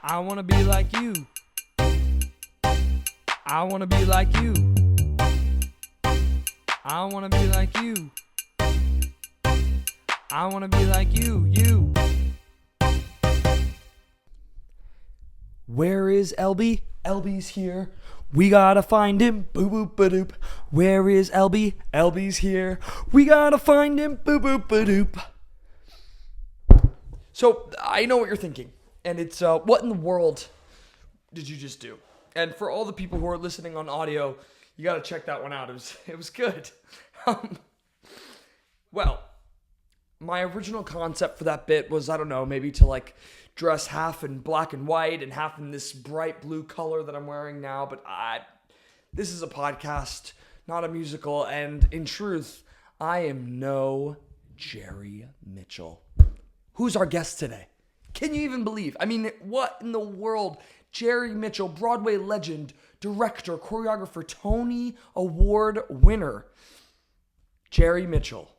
I wanna be like you. I wanna be like you. I wanna be like you. I wanna be like you. Where is Elbi? Elbi's here. We gotta find him. Boop boop ba doop. Where is Elbi? Elbi's here. We gotta find him. Boop boop ba doop. So I know what you're thinking, and it's what in the world did you just do? And for all the people who are listening on audio, you gotta check that one out. It was good. Well, my original concept for that bit was, I don't know, maybe to like dress half in black and white and half in this bright blue color that I'm wearing now. But this is a podcast, not a musical. And in truth, I am no Jerry Mitchell. Who's our guest today? Can you even believe? I mean, what in the world? Jerry Mitchell, Broadway legend, director, choreographer, Tony Award winner. Jerry Mitchell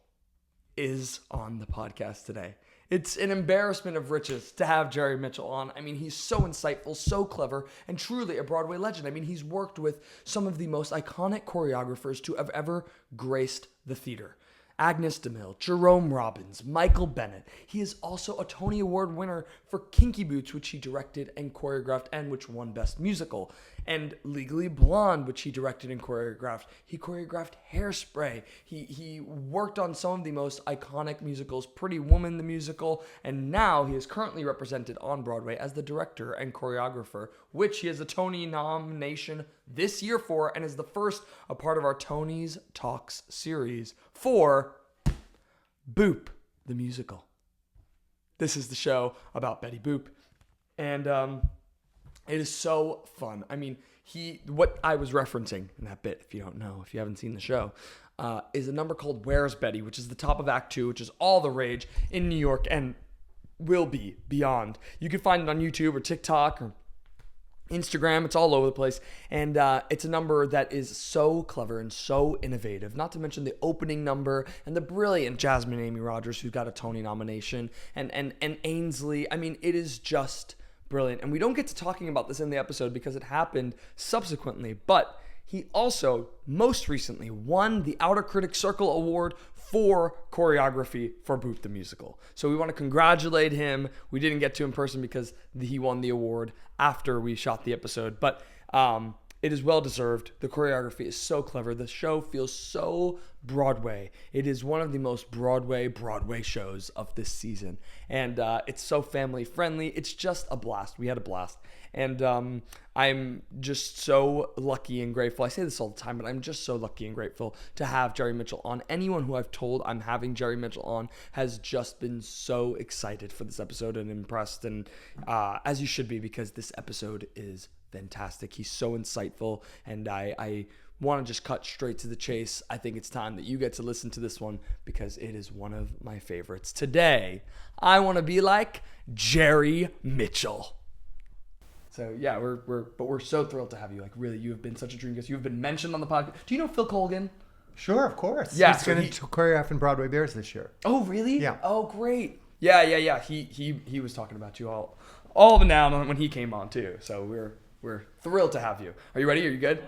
is on the podcast today. It's an embarrassment of riches to have Jerry Mitchell on. I mean, he's so insightful, so clever, and truly a Broadway legend. I mean, he's worked with some of the most iconic choreographers to have ever graced the theater. Agnes DeMille, Jerome Robbins, Michael Bennett. He is also a Tony Award winner for Kinky Boots, which he directed and choreographed and which won Best Musical. And Legally Blonde, which he directed and choreographed. He choreographed Hairspray. He worked on some of the most iconic musicals, Pretty Woman the musical, and now he is currently represented on Broadway as the director and choreographer, which he has a Tony nomination this year for, and is the first a part of our Tony's Talks series for Boop the musical. This is the show about Betty Boop, and it is so fun. I mean, what I was referencing in that bit, if you don't know, if you haven't seen the show, is a number called Where's Betty, which is the top of Act 2, which is all the rage in New York and will be beyond. You can find it on YouTube or TikTok or Instagram. It's all over the place. And it's a number that is so clever and so innovative, not to mention the opening number and the brilliant Jasmine Amy Rogers, who got a Tony nomination, and Ainsley. I mean, it is just brilliant. And we don't get to talking about this in the episode because it happened subsequently, but he also most recently won the Outer Critics Circle Award for choreography for Boop the musical. So we want to congratulate him. We didn't get to in person because he won the award after we shot the episode, but it is well deserved. The choreography is so clever. The show feels so Broadway. It is one of the most Broadway shows of this season. And it's so family friendly. It's just a blast. We had a blast. And I'm just so lucky and grateful. I say this all the time, but I'm just so lucky and grateful to have Jerry Mitchell on. Anyone who I've told I'm having Jerry Mitchell on has just been so excited for this episode and impressed. And as you should be, because this episode is fantastic. He's so insightful, and I want to just cut straight to the chase. I think it's time that you get to listen to this one because it is one of my favorites. Today, I want to be like Jerry Mitchell. So yeah, we're so thrilled to have you. Like, really, you have been such a dream guest. You've been mentioned on the podcast. Do you know Phil Colgan? Sure, of course. Yeah, he's going to choreograph in Broadway Bares this year. Oh, really? Yeah. Oh, great. Yeah. He was talking about you all now when he came on too. So we're thrilled to have you. Are you ready? Are you good?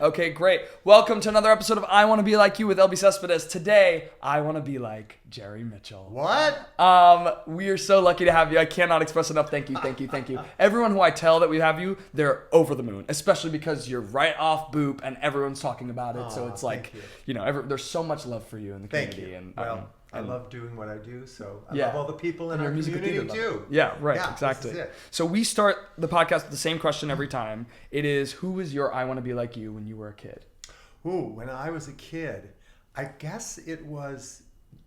Okay, great. Welcome to another episode of I Want to Be Like You with Elbi Cespedes. Today, I want to be like Jerry Mitchell. What? We are so lucky to have you. I cannot express enough thank you. Everyone who I tell that we have you, they're over the moon, especially because you're right off Boop and everyone's talking about it. So it's like, there's so much love for you in the community. Thank you. And I love doing what I do, so I Yeah. love all the people in And our your musical community theater too. Yeah, right, Yeah, exactly. this is it. So we start the podcast with the same question every time. It is, who was your I Want to Be Like You when you were a kid? Ooh, when I was a kid, I guess it was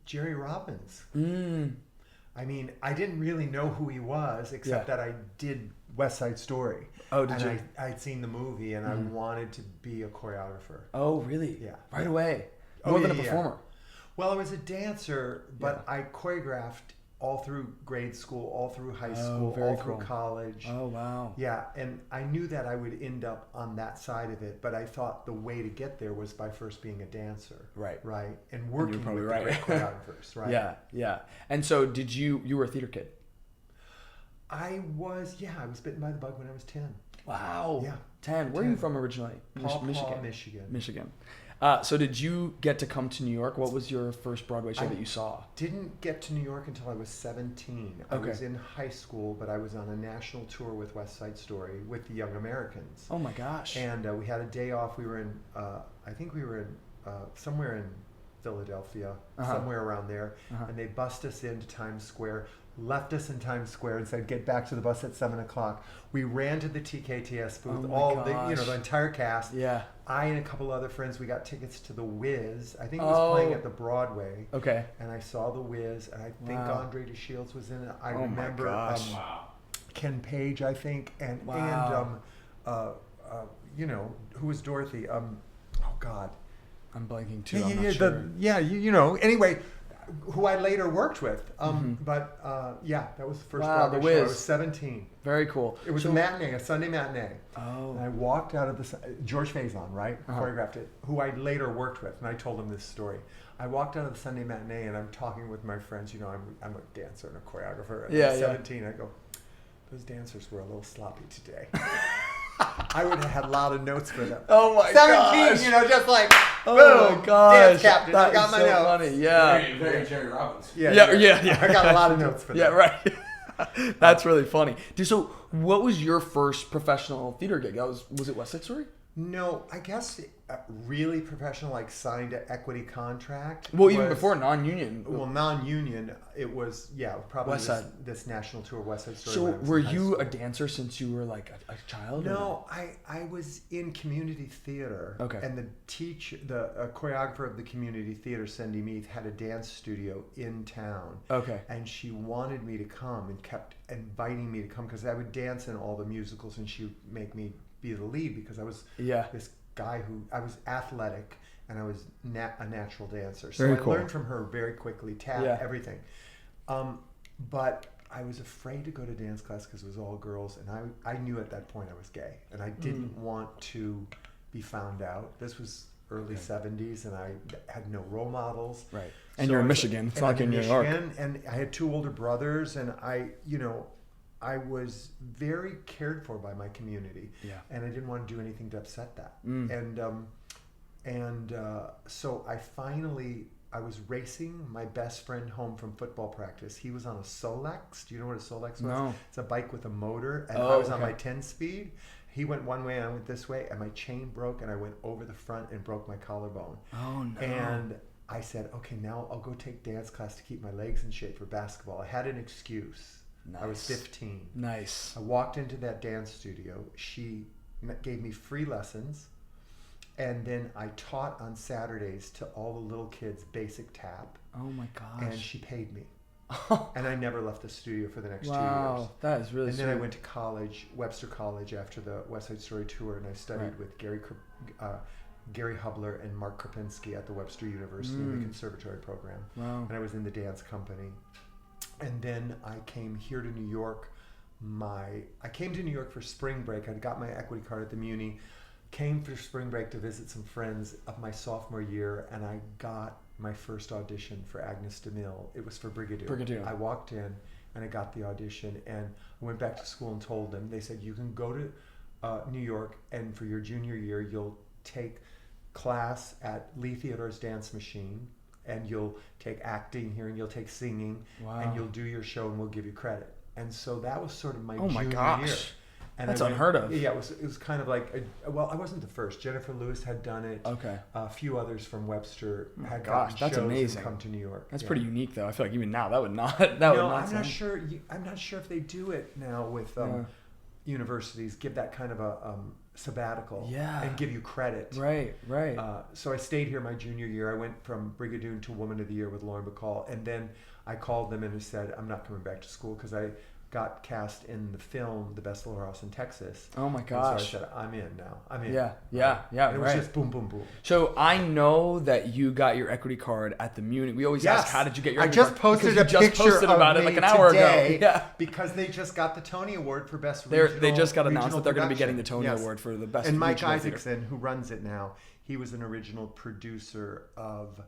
Jerry Robbins. I mean, I didn't really know who he was, except that I did West Side Story. Oh, did you? And I'd seen the movie, and I wanted to be a choreographer. Oh, really? Yeah. Right away. More than a performer. Yeah. Well, I was a dancer, but I choreographed all through grade school, all through high school, all through college. Oh, wow. Yeah, and I knew that I would end up on that side of it, but I thought the way to get there was by first being a dancer. Right. Right, and working with the great choreographers, right? Yeah. And so you were a theater kid? I was bitten by the bug when I was 10. Wow. Yeah. 10. Where are you from originally? Michigan. So did you get to come to New York? What was your first Broadway show that you saw? Didn't get to New York until I was 17. I was in high school, but I was on a national tour with West Side Story with the Young Americans. Oh my gosh. And we had a day off. We were in, I think we were in somewhere in Philadelphia, somewhere around there. And they bussed us into Times Square, left us in Times Square and said, get back to the bus at 7 o'clock. We ran to the TKTS booth, the entire cast. Yeah. I and a couple other friends, we got tickets to The Wiz. I think it was playing at the Broadway. Okay. And I saw The Wiz, and I think Andre DeShields was in it. I remember Ken Page, I think, and you know, who was Dorothy? Oh God, I'm blanking too. I'm not sure. You know. Anyway, who I later worked with. But that was the first Broadway show. I was 17. Very cool. It was a matinee, a Sunday matinee. Oh. And I walked out of the George Faison, right? Choreographed it. Who I later worked with, and I told him this story. I walked out of the Sunday matinee, and I'm talking with my friends. You know, I'm a dancer and a choreographer. And I'm 17. I go, those dancers were a little sloppy today. I would have had a lot of notes for them. Oh my 17, you know, just like, oh my gosh, dance captain. I got my so notes. Funny. Yeah. Very Jerry Robbins. Yeah. I got a lot of notes for them. Yeah, right. That's really funny. Dude, so what was your first professional theater gig? Was it West Side Story? No, I guess really professional, like signed an equity contract. Well, even before non-union. Well, non-union, it was, probably this national tour, West Side Story. So were you a dancer since you were like a child? No, I was in community theater. Okay. And the choreographer of the community theater, Cindy Meath, had a dance studio in town. Okay. And she wanted me to come and kept inviting me to come because I would dance in all the musicals and she would make me be the lead because I was this guy I was athletic and I was a natural dancer. So I learned from her very quickly, everything. But I was afraid to go to dance class because it was all girls and I knew at that point I was gay and I didn't want to be found out. This was early 70s and I had no role models. Right. And you're in Michigan. It's not like in New York. And I had two older brothers and I was very cared for by my community, and I didn't want to do anything to upset that. So I was racing my best friend home from football practice. He was on a Solex. Do you know what a Solex was? No. It's a bike with a motor, and I was on my 10-speed. He went one way and I went this way, and my chain broke, and I went over the front and broke my collarbone. Oh no! And I said, okay, now I'll go take dance class to keep my legs in shape for basketball. I had an excuse. Nice. I was 15. Nice. I walked into that dance studio. She gave me free lessons. And then I taught on Saturdays to all the little kids basic tap. Oh my gosh. And she paid me. And I never left the studio for the next 2 years. Wow, that is really sweet. And then I went to college, Webster College, after the West Side Story tour. And I studied with Gary Hubler and Mark Krupinski at the Webster University in the conservatory program. Wow. And I was in the dance company. And then I came here to New York. I came to New York for spring break. I got my equity card at the Muni. Came for spring break to visit some friends of my sophomore year, and I got my first audition for Agnes DeMille. It was for Brigadoon. I walked in, and I got the audition, and I went back to school and told them. They said, you can go to New York, and for your junior year, you'll take class at Lee Theodore's Dance Machine, and you'll take acting here, and you'll take singing, and you'll do your show, and we'll give you credit. And so that was sort of my junior year. And that's unheard of. Yeah, it was kind of like, I wasn't the first. Jennifer Lewis had done it. Okay. A few others from Webster had gotten shows amazing. and come to New York. That's pretty unique, though. I feel like even now that would not. I'm not sure. I'm not sure if they do it now with universities. Give that kind of a sabbatical. And give you credit. Right. So I stayed here my junior year. I went from Brigadoon to Woman of the Year with Lauren Bacall, and then I called them and said, I'm not coming back to school because I got cast in the film The Best Little House in Texas. Oh my gosh. And so I said, I'm in now. I'm in. Yeah. And it was just boom, boom, boom. So I know that you got your equity card at the Muni. We always ask, how did you get your equity card? Posted a picture about it like an hour ago. Yeah. Because they just got the Tony Award for Best Regional They just got announced that they're going to be production. getting the Tony Award for the Best And Mike Regional Isaacson, theater. who runs it now, he was an original producer of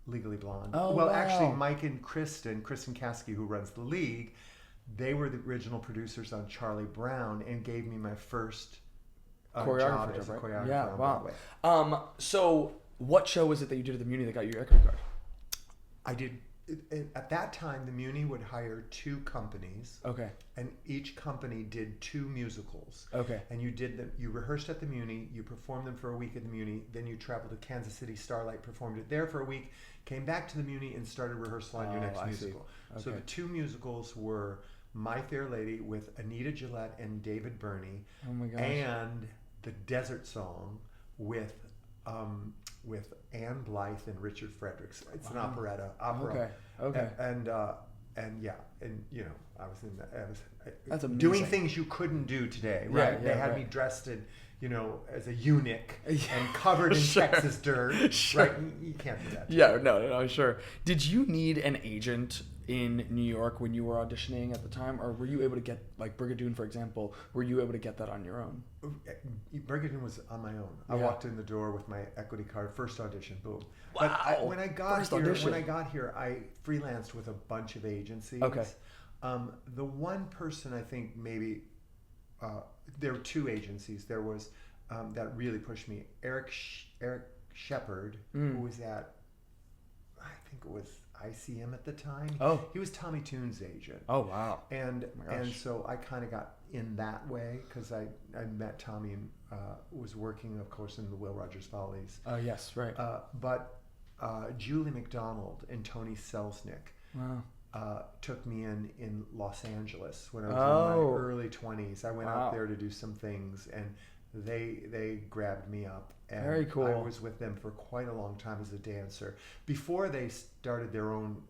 Legally Blonde. Oh, well, wow. actually, Mike and Kristen Kasky, who runs the league, they were the original producers on Charlie Brown and gave me my first Choreographer job as a right? choreographer Yeah, on wow. Broadway. So what show was it that you did at the Muni that got you your equity card? I did. At that time, the Muni would hire 2 companies. Okay. And each company did 2 musicals. Okay. And you did them. You rehearsed at the Muni. You performed them for a week at the Muni. Then you traveled to Kansas City Starlight, performed it there for a week. Came back to the Muni and started rehearsal on your next musical. Okay. So the 2 musicals were My Fair Lady with Anita Gillette and David Burney. Oh my gosh. And The Desert Song with Anne Blythe and Richard Fredericks. It's an opera. Okay. And yeah, and you know, I was That's amazing. doing things you couldn't do today, right? Yeah, they had right. me dressed in, you know, as a eunuch and covered in Texas dirt. Sure. Right? You can't do that. Yeah, no, sure. Did you need an agent in New York when you were auditioning at the time, or were you able to get, like Brigadoon, for example, were you able to get that on your own? Brigadoon was on my own. I Yeah. walked in the door with my equity card, first audition, boom. Wow. But when I got First here, audition. I freelanced with a bunch of agencies. Okay. The one person I think maybe there were 2 agencies. There was that really pushed me. Eric Shepard, who was at, I think it was ICM at the time. Oh. He was Tommy Toon's agent. Oh, wow. And Oh my gosh. and so I kind of got in that way because I met Tommy and was working, of course, in the Will Rogers Follies. Oh, yes, right. But Julie McDonald and Tony Selznick Wow. took me in Los Angeles when I was in my early 20s. I went out there to do some things, and they grabbed me up. And Very cool. I was with them for quite a long time as a dancer before they started their own,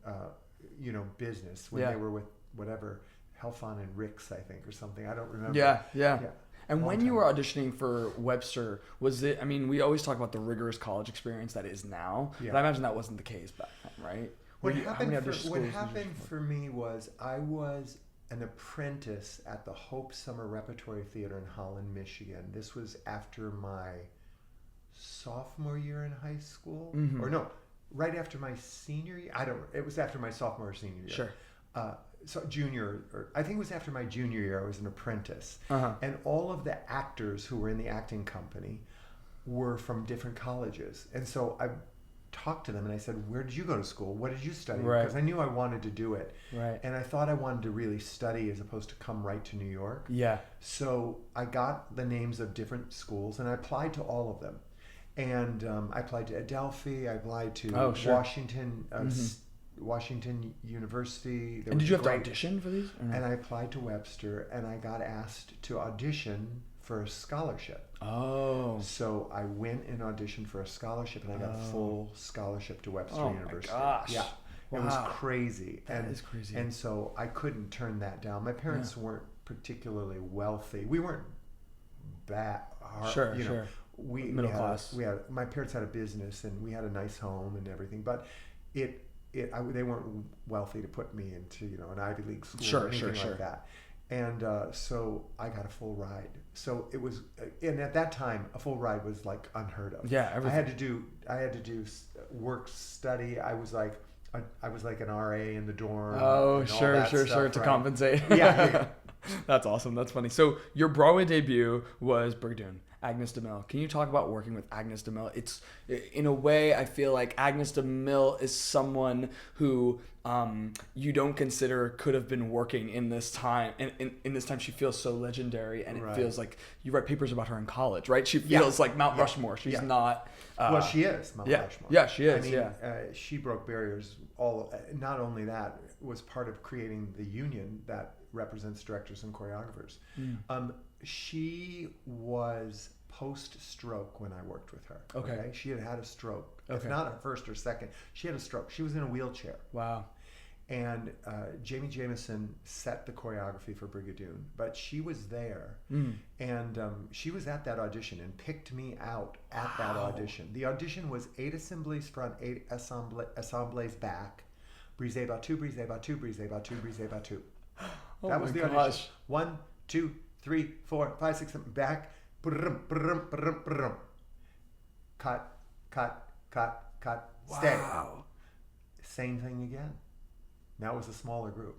business when they were with whatever Helfon and Ricks, I think, or something. I don't remember. Yeah. And Long when time you were ago. auditioning for Webster, was it, I mean, we always talk about the rigorous college experience that is now, Yeah. but I imagine that wasn't the case back then, right? What How many other happened schools did you happened work? for me was I was an apprentice at the Hope Summer Repertory Theater in Holland, Michigan. This was after my sophomore year in high school, or no, right after my senior year. It was after my sophomore or senior year. Sure. So junior, or I think it was after my junior year. I was an apprentice, Uh-huh. and all of the actors who were in the acting company were from different colleges, and so I talked to them and I said, "Where did you go to school? What did you study?" Right. Because I knew I wanted to do it, Right. and I thought I wanted to really study as opposed to come right to New York. Yeah. So I got the names of different schools and I applied to all of them. And I applied to Adelphi, I applied to Washington University. And did you have to audition for these? Or no? And I applied to Webster and I got asked to audition for a scholarship. Oh. So I went and auditioned for a scholarship and I got a full scholarship to Webster University. Oh my gosh. Yeah. It was crazy. That is crazy. And so I couldn't turn that down. My parents weren't particularly wealthy. We weren't bad. Sure. Middle class. My parents had a business and we had a nice home and everything, but they weren't wealthy to put me into an Ivy League school or anything like that. And so I got a full ride. So it was, and at that time, a full ride was like unheard of. Yeah, everything. I had to do work study. I was like an RA in the dorm. Oh, and all sure, that sure, stuff, to right? compensate. Yeah. That's awesome. That's funny. So your Broadway debut was Brigadoon, Agnes DeMille. Can you talk about working with Agnes DeMille? It's, in a way, I feel like Agnes DeMille is someone who you don't consider could have been working in this time. In this time, she feels so legendary, and it feels like you write papers about her in college, right? She feels like Mount Rushmore. She's not. Well, she is Mount Rushmore. Yeah, she is. I mean, she broke barriers. Not only that, was part of creating the union that represents directors and choreographers. She was post-stroke when I worked with her. Okay. She had a stroke. Okay. If not her first or second, she had a stroke. She was in a wheelchair. Wow. And Jamie Jameson set the choreography for Brigadoon, but she was there, and she was at that audition and picked me out at that audition. The audition was 8 assemblies front, 8 assemblies back, brise battu, brise battu, brise battu, brise battu. That was the audition. 1, 2, 3, 4, 5, 6, 7, back, brum, brum, brum, brum. Cut, cut, cut, cut, stay. Wow. Same thing again. That was a smaller group.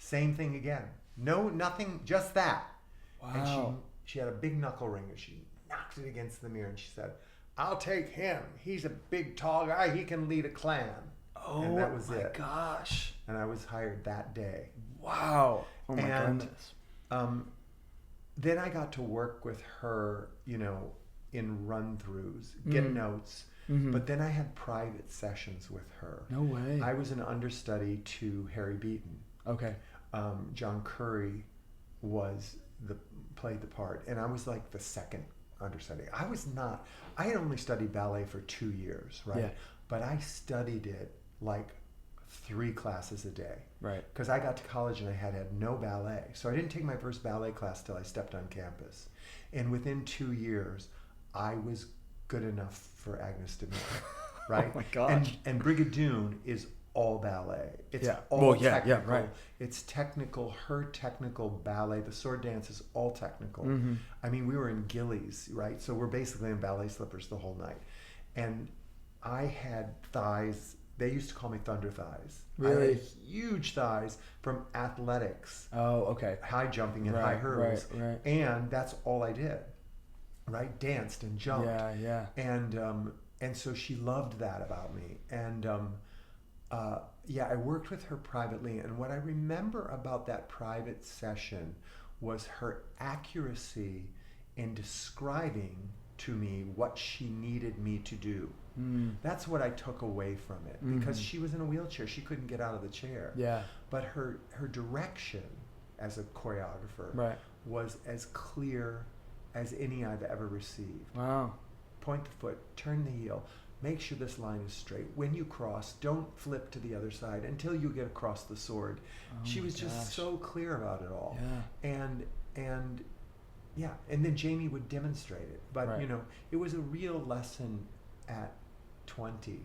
Same thing again. No, nothing, just that. Wow. And she had a big knuckle ring and she knocked it against the mirror and she said, "I'll take him. He's a big, tall guy. He can lead a clan." Oh, and that was my it. gosh. And I was hired that day. Wow. Oh, my goodness. Then I got to work with her, you know, in run-throughs, get notes. But then I had private sessions with her. No way. I was an understudy to Harry Beaton. Okay. John Curry played the part, and I was like the second understudy. I had only studied ballet for 2 years, right? Yeah. But I studied it like 3 classes a day. Right. Because I got to college and I had no ballet. So I didn't take my first ballet class till I stepped on campus. And within 2 years, I was good enough for Agnes DeMille, right? Oh my gosh. And Brigadoon is all ballet. It's all technical. Yeah, right. It's technical. Her technical ballet, the sword dance is all technical. I mean, we were in gillies, right? So we're basically in ballet slippers the whole night. And I had thighs. They used to call me thunder thighs. Really? I had huge thighs from athletics. Oh, okay. High jumping and high hurdles. Right. And that's all I did, right? Danced and jumped. Yeah. And so she loved that about me. And I worked with her privately. And what I remember about that private session was her accuracy in describing to me what she needed me to do. That's what I took away from it, because she was in a wheelchair. She couldn't get out of the chair. Yeah. But her direction as a choreographer was as clear as any I've ever received. Wow. Point the foot, turn the heel, make sure this line is straight. When you cross, don't flip to the other side until you get across the sword. She was just so clear about it all. Yeah. And then Jamie would demonstrate it. But you know, it was a real lesson at 20.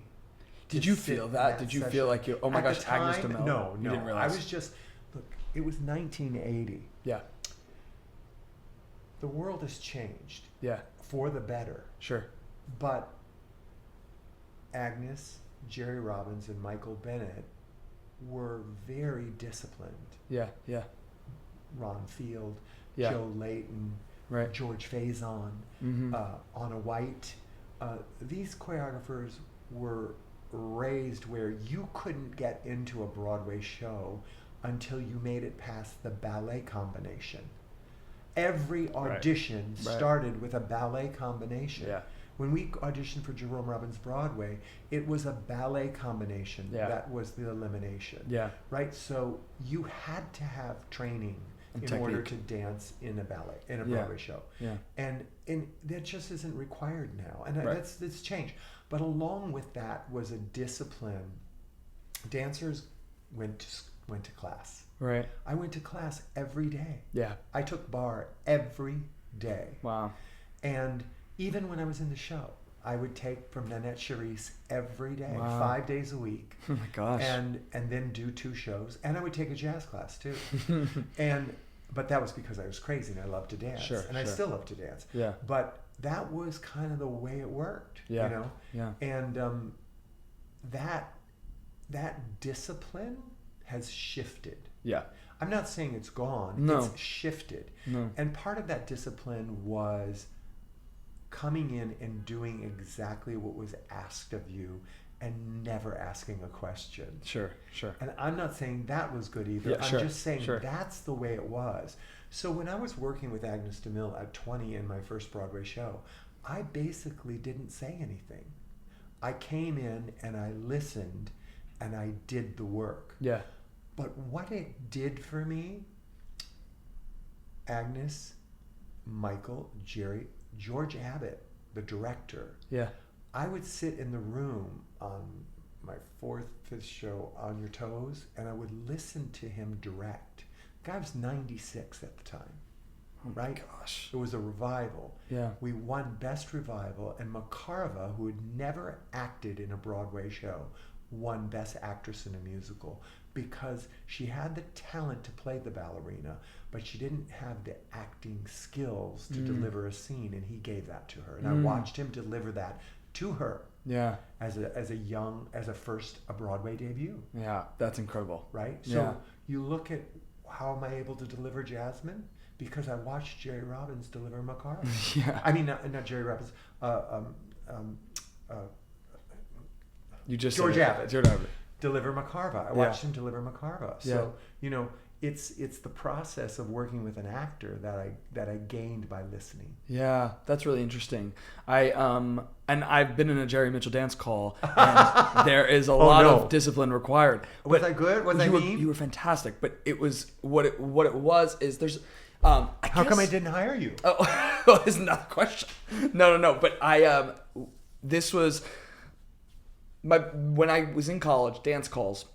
Did you feel that? Did you feel like you? Oh my gosh, time, Agnes DeMille. No, you didn't realize. I was just look. It was 1980. Yeah. The world has changed. Yeah. For the better. Sure. But Agnes, Jerry Robbins, and Michael Bennett were very disciplined. Yeah. Ron Field, Yeah. Joe Layton, George Faison, Anna White. These choreographers were raised where you couldn't get into a Broadway show until you made it past the ballet combination. Every audition started with a ballet combination. Yeah. When we auditioned for Jerome Robbins' Broadway, it was a ballet combination that was the elimination. Yeah. Right? So you had to have training in order to dance in a ballet, in a Broadway show. Yeah. And that just isn't required now. And that's changed. But along with that was a discipline. Dancers went to class. Right. I went to class every day. Yeah. I took bar every day. Wow. And even when I was in the show, I would take from Nanette Charisse every day, 5 days a week. Oh my gosh. And then do 2 shows. And I would take a jazz class too. But that was because I was crazy and I loved to dance. Sure. And I still love to dance. Yeah. But that was kind of the way it worked. Yeah. You know? Yeah. And that discipline has shifted. Yeah. I'm not saying it's gone. No. It's shifted. No. And part of that discipline was coming in and doing exactly what was asked of you and never asking a question. Sure. And I'm not saying that was good either. Yeah, I'm just saying that's the way it was. So when I was working with Agnes DeMille at 20 in my first Broadway show, I basically didn't say anything. I came in and I listened and I did the work. Yeah. But what it did for me, Agnes, Michael, Jerry, George Abbott, the director. Yeah. I would sit in the room on my 4th, 5th show, On Your Toes, and I would listen to him direct. The guy was 96 at the time. Oh my gosh. It was a revival. Yeah. We won Best Revival, and Makarova, who had never acted in a Broadway show, won Best Actress in a Musical because she had the talent to play the ballerina, but she didn't have the acting skills to deliver a scene, and he gave that to her. And I watched him deliver that to her. Yeah. As a first Broadway debut. Yeah, that's incredible. Right? So you look at how am I able to deliver Jasmine? Because I watched Jerry Robbins deliver Macara. Yeah. I mean, not Jerry Robbins. You just George Abbott. George Abbott. Deliver Macarva. I watched him deliver Macarva. So, Yeah. It's the process of working with an actor that I gained by listening. Yeah, that's really interesting. And I've been in a Jerry Mitchell dance call, and there is a lot of discipline required. Was I good? Was I mean? You were fantastic, but it was what it was is there's. How come I didn't hire you? Oh, isn't that the question? No. But this was when I was in college. Dance calls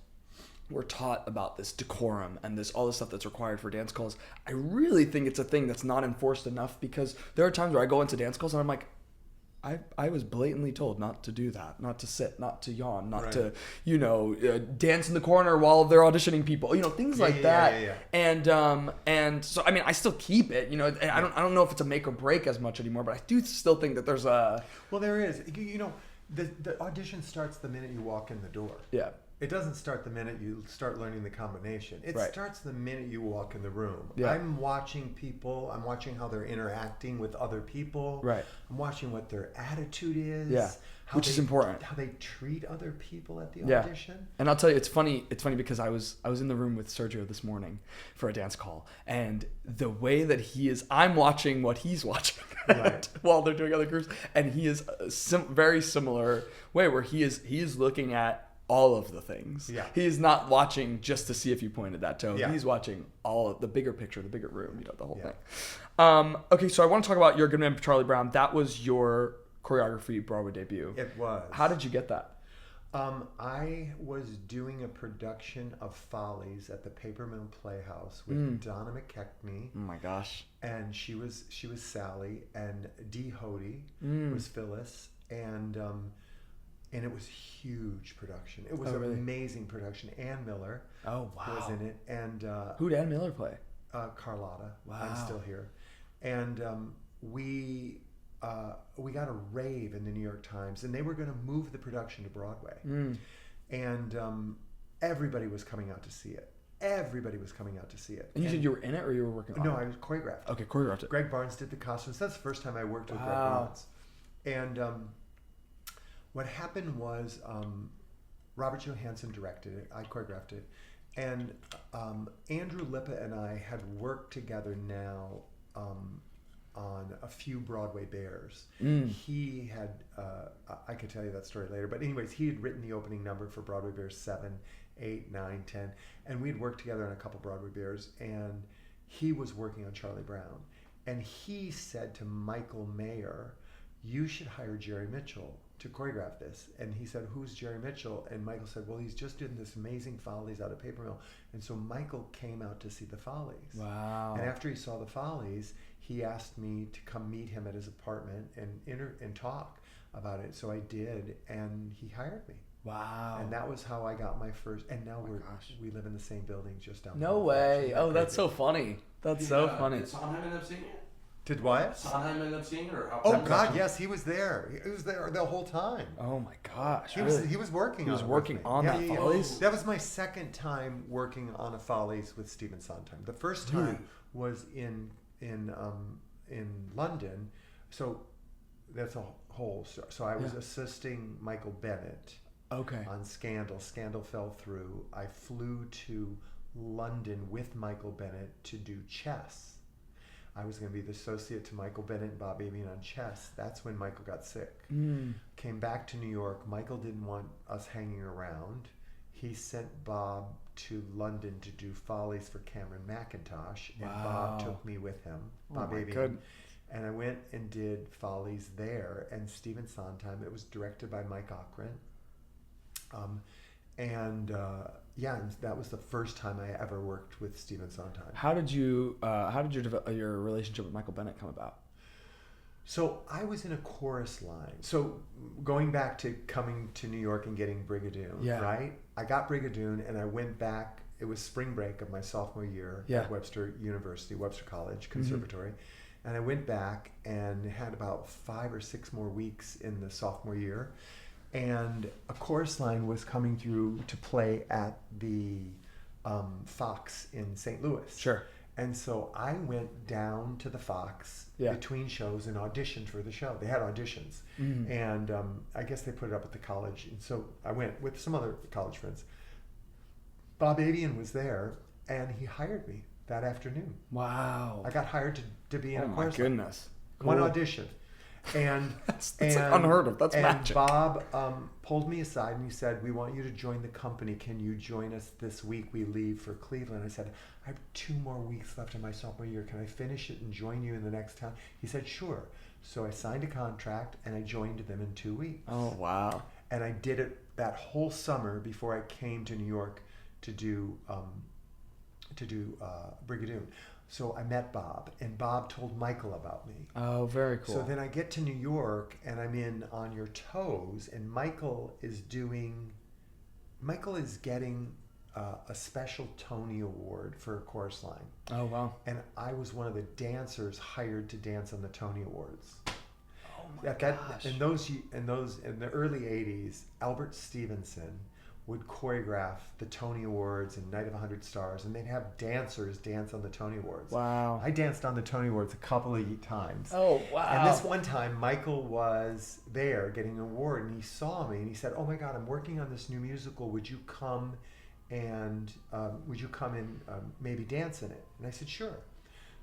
were taught about this decorum and all this stuff that's required for dance calls. I really think it's a thing that's not enforced enough, because there are times where I go into dance calls and I'm like, I was blatantly told not to do that, not to sit, not to yawn, not to, dance in the corner while they're auditioning people, things like that. Yeah. And so, I mean, I still keep it, I don't know if it's a make or break as much anymore, but I do still think that there's a... Well, there is. The audition starts the minute you walk in the door. Yeah. It doesn't start the minute you start learning the combination. It starts the minute you walk in the room. Yeah. I'm watching people. I'm watching how they're interacting with other people. Right. I'm watching what their attitude is. Yeah. Which is important. How they treat other people at the Yeah. audition. And I'll tell you, it's funny because I was in the room with Sergio this morning for a dance call, and the way that I'm watching what he's watching while they're doing other groups, and he is very similar way where he is looking at all of the things. Yeah. He's not watching just to see if you pointed that toe. Yeah. He's watching all of the bigger picture, the bigger room, the whole thing. Okay, so I want to talk about Your Good Man Charlie Brown. That was your choreography Broadway debut. It was. How did you get that? I was doing a production of Follies at the Paper Mill Playhouse with Donna McKechnie. Oh my gosh. And she was Sally, and Dee Hody was Phyllis, and it was huge production. It was an amazing production. Ann Miller was in it, and who did Ann Miller play? Carlotta. Wow. I'm still here, and we got a rave in the New York Times, and they were going to move the production to Broadway, and everybody was coming out to see it. Everybody was coming out to see it. And you said you were in it, or you were working on it? No, I was choreographed. Okay, choreographed it. Greg Barnes did the costumes. That's the first time I worked with Greg Barnes. And what happened was Robert Johansson directed it. I choreographed it. And Andrew Lippa and I had worked together now on a few Broadway Bares. He had, I could tell you that story later, but anyways, he had written the opening number for Broadway Bares 7, 8, 9, 10, and we'd worked together on a couple Broadway Bares, and he was working on Charlie Brown. And he said to Michael Mayer, you should hire Jerry Mitchell to choreograph this. And he said, who's Jerry Mitchell? And Michael said, well, he's just doing this amazing Follies out of Paper Mill. And so Michael came out to see the Follies. Wow. And after he saw the Follies, he asked me to come meet him at his apartment and talk about it. So I did, and he hired me. Wow. And that was how I got my first, and now we live in the same building just down the No hall. way. Oh, that's so funny. That's so funny. Did Sondheim end up seeing it? Did what? Sondheim end up seeing it? Or how Oh God, yes, he was there. He was there the whole time. Oh my gosh. He was working. He was on working on that Follies. That was my second time working on a Follies with Stephen Sondheim. The first time was in London. So that's a whole story. So I was assisting Michael Bennett. Okay. On Scandal. Scandal fell through. I flew to London with Michael Bennett to do Chess. I was going to be the associate to Michael Bennett and Bob Avian on Chess. That's when Michael got sick. Came back to New York. Michael didn't want us hanging around. He sent Bob to London to do Follies for Cameron McIntosh, and Bob took me with him. Bob Avian. And I went and did Follies there, and Stephen Sondheim. It was directed by Mike Ockrent. And that was the first time I ever worked with Stephen Sondheim. How did your relationship with Michael Bennett come about? So I was in a chorus line. So going back to coming to New York and getting Brigadoon, right? I got Brigadoon, and I went back. It was spring break of my sophomore year at Webster University, Webster College Conservatory. And I went back and had about 5 or 6 more weeks in the sophomore year. And a chorus line was coming through to play at the Fox in St. Louis. Sure. And so I went down to the Fox between shows and auditioned for the show. They had auditions. And I guess they put it up at the college. And so I went with some other college friends. Bob Avian was there, and he hired me that afternoon. Wow. I got hired to be in a choir. Oh, my goodness. Cool. One audition. And that's like unheard of. That's magic. And Bob pulled me aside and he said, "We want you to join the company. Can you join us this week? We leave for Cleveland." I said, "I have 2 more weeks left in my sophomore year. Can I finish it and join you in the next town?" He said, "Sure." So I signed a contract and I joined them in 2 weeks. Oh, wow. And I did it that whole summer before I came to New York to do Brigadoon. So I met Bob, and Bob told Michael about me. Oh, very cool. So then I get to New York, and I'm in On Your Toes, and Michael is getting a special Tony Award for a chorus line. Oh, wow. And I was one of the dancers hired to dance on the Tony Awards. Oh my gosh. In the early 80s, Albert Stevenson would choreograph the Tony Awards and Night of 100 Stars, and they'd have dancers dance on the Tony Awards. Wow. I danced on the Tony Awards a couple of times. Oh, wow. And this one time, Michael was there getting an award, and he saw me, and he said, "Oh my God, I'm working on this new musical. Would you come and maybe dance in it?" And I said, "Sure."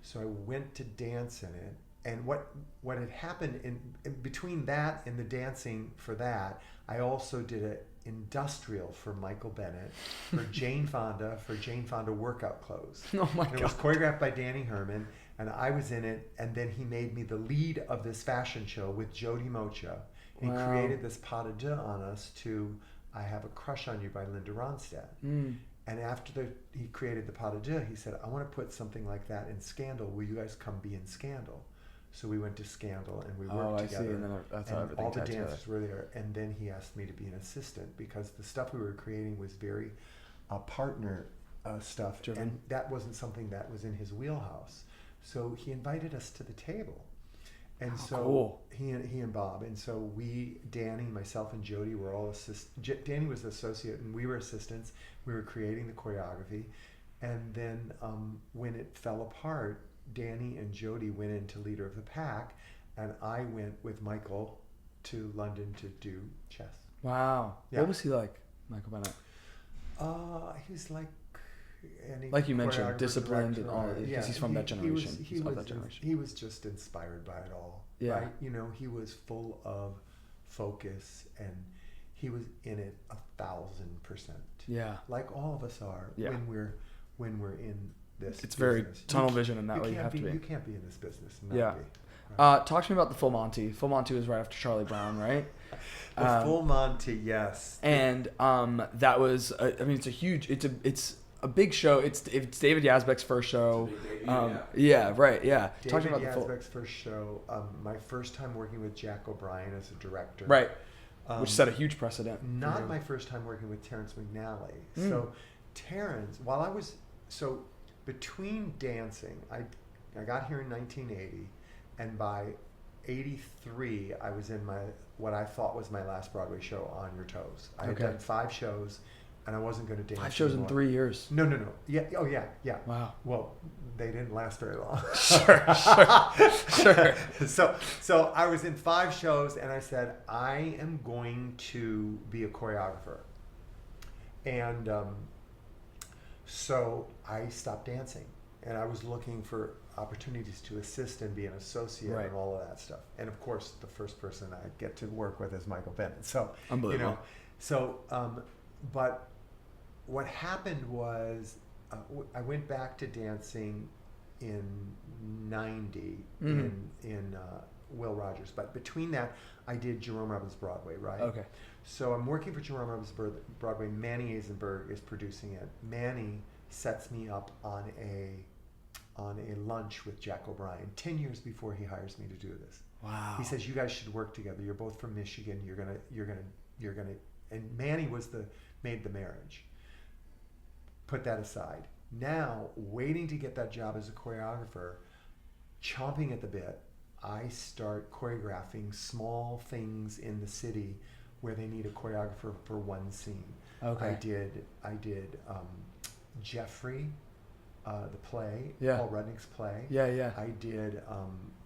So I went to dance in it. And what had happened in between that and the dancing for that, I also did an industrial for Michael Bennett for Jane Fonda workout clothes. Oh my God. It was choreographed by Danny Herman, and I was in it. And then he made me the lead of this fashion show with Jody Mocha. He created this pas de deux on us to "I Have a Crush on You" by Linda Ronstadt. And after he created the pas de deux, he said, "I want to put something like that in Scandal. Will you guys come be in Scandal?" So we went to Scandal and we worked together. See. And then that's how and everything all the tied dancers together. were there. And then he asked me to be an assistant because the stuff we were creating was very partner stuff. Driven. And that wasn't something that was in his wheelhouse. So he invited us to the table. And cool. he and Bob. And so Danny, myself, and Jody were all Danny was the associate and we were assistants. We were creating the choreography. And then when it fell apart, Danny and Jody went into Leader of the Pack, and I went with Michael to London to do chess. Wow. Yeah. What was he like, Michael Bennett? He was like any Like you mentioned, choreographer, disciplined director, and all, because he's from that generation. He was just inspired by it all. Yeah. Right? You know, he was full of focus, and he was in it 1,000%. Yeah. Like all of us are when we're in this. It's very business. tunnel vision in that way. You have to be. You can't be in this business and not Yeah. be. Right? Talk to me about the Full Monty. Full Monty was right after Charlie Brown, right? The Full Monty, yes. And that was, it's a huge, it's a big show. It's David Yazbek's first show. Yeah, right, yeah. Talk to me about the Yazbek's first show. My first time working with Jack O'Brien as a director. Right, which set a huge precedent. Not my first time working with Terrence McNally. So Terrence, between dancing, I got here in 1980, and by 83, I was in what I thought was my last Broadway show, On Your Toes. I had done 5 shows, and I wasn't going to dance 5 shows anymore. in 3 years. No. Yeah. Oh, yeah. Wow. Well, they didn't last very long. Sure. So I was in 5 shows, and I said, I am going to be a choreographer. And so I stopped dancing, and I was looking for opportunities to assist and be an associate and all of that stuff. And of course, the first person I get to work with is Michael Bennett. So, unbelievable. But what happened was I went back to dancing in 90 in Will Rogers. But between that, I did Jerome Robbins Broadway, right? Okay. So I'm working for Jerome Robbins Broadway. Manny Eisenberg is producing it. Manny sets me up on a lunch with Jack O'Brien 10 years before he hires me to do this. Wow. He says, "You guys should work together. You're both from Michigan. You're gonna." And Manny made the marriage. Put that aside. Now, waiting to get that job as a choreographer, chomping at the bit, I start choreographing small things in the city where they need a choreographer for one scene. Okay. I did Jeffrey, the play, Yeah. Paul Rudnick's play. Yeah. I did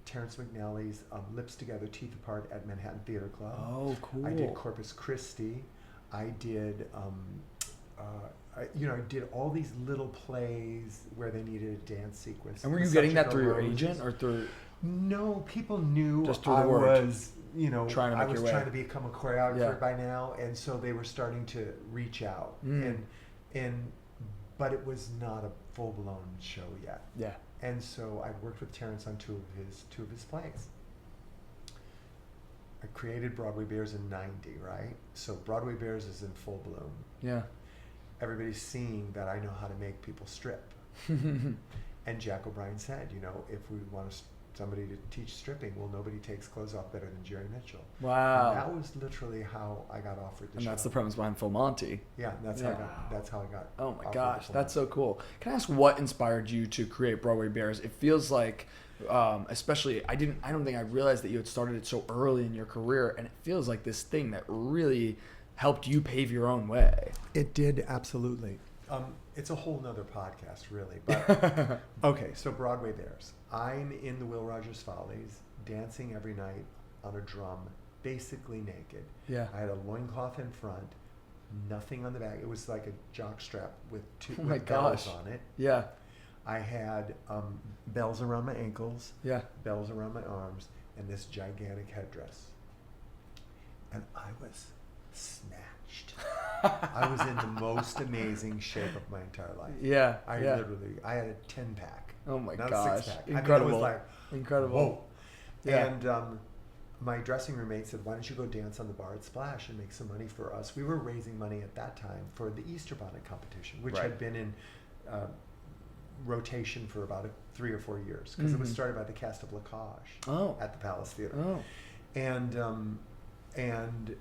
Terrence McNally's Lips Together, Teeth Apart at Manhattan Theater Club. Oh, cool. I did Corpus Christi. I did, I did all these little plays where they needed a dance sequence. And were you The getting that subject through your arose. agent or through? No, people knew Just through the I word. was, Trying to I make was your way. trying to become a choreographer Yeah. by now, and so they were starting to reach out, but it was not a full blown show yet. Yeah. And so I worked with Terrence on two of his plays. I created Broadway Bares in '90, right? So Broadway Bares is in full bloom. Yeah. Everybody's seeing that I know how to make people strip. And Jack O'Brien said, if we want somebody to teach stripping, well, nobody takes clothes off better than Jerry Mitchell. Wow. And that was literally how I got offered the And show. that's the premise behind Full Monty. Yeah, that's how I got. Oh my offered gosh, the that's full so cool. Can I ask what inspired you to create Broadway Bares? It feels like, especially, I don't think I realized that you had started it so early in your career, and it feels like this thing that really helped you pave your own way. It did, absolutely. It's a whole nother podcast, really. But okay, so Broadway Bares. I'm in the Will Rogers Follies, dancing every night on a drum, basically naked. Yeah. I had a loincloth in front, nothing on the back. It was like a jock strap with Oh my bells gosh. on it. Yeah. I had bells around my ankles, Yeah. bells around my arms, and this gigantic headdress. And I was snatched. I was in the most amazing shape of my entire life. Yeah. I had a 10-pack. Oh my not gosh. a 6-pack. Incredible. I mean, it was like, Incredible. whoa. Yeah. And my dressing room mate said, why don't you go dance on the bar at Splash and make some money for us? We were raising money at that time for the Easter bonnet competition, which had been in rotation for about 3 or 4 years, because it was started by the cast of La Cage at the Palace Theater. Oh. And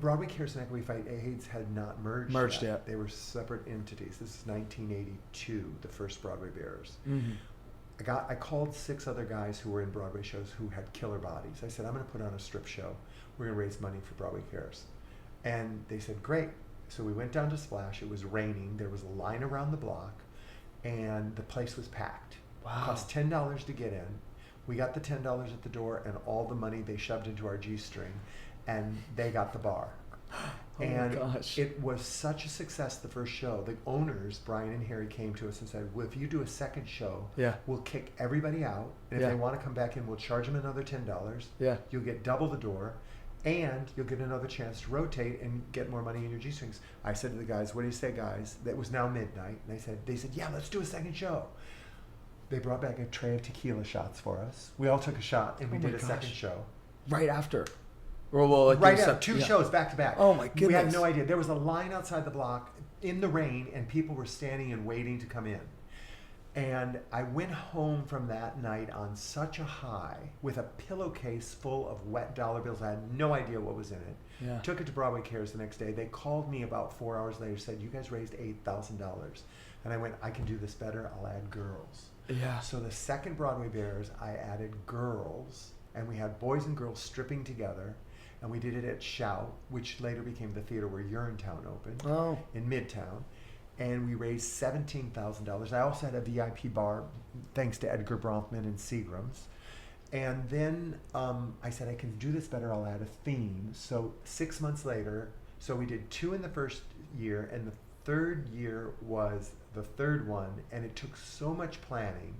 Broadway Cares and Equity Fight AIDS had not merged yet. They were separate entities. This is 1982, the first Broadway Bares. I called 6 other guys who were in Broadway shows who had killer bodies. I said, I'm going to put on a strip show. We're going to raise money for Broadway Cares. And they said, great. So we went down to Splash. It was raining. There was a line around the block, and the place was packed. Wow. It cost $10 to get in. We got the $10 at the door, and all the money they shoved into our G-string, and they got the bar. Oh and my gosh. it was such a success, the first show. The owners, Brian and Harry, came to us and said, well, if you do a second show, we'll kick everybody out. And if they want to come back in, we'll charge them another $10. Yeah. You'll get double the door, and you'll get another chance to rotate and get more money in your G-strings. I said to the guys, what do you say, guys? That was now midnight. And they said, yeah, let's do a second show. They brought back a tray of tequila shots for us. We all took a shot, and we did a second show. Right after. Well, right after, 2 shows back to back. Oh my goodness. We had no idea. There was a line outside the block in the rain, and people were standing and waiting to come in. And I went home from that night on such a high with a pillowcase full of wet dollar bills. I had no idea what was in it. Yeah. Took it to Broadway Cares the next day. They called me about 4 hours later, said, you guys raised $8,000. And I went, I can do this better. I'll add girls. Yeah. So the second Broadway Bares, I added girls, and we had boys and girls stripping together. And we did it at Shout, which later became the theater where Urinetown opened in Midtown. And we raised $17,000. I also had a VIP bar, thanks to Edgar Bronfman and Seagram's. And then I said, I can do this better, I'll add a theme. So 6 months later, so we did 2 in the first year, and the third year was the third one, and it took so much planning.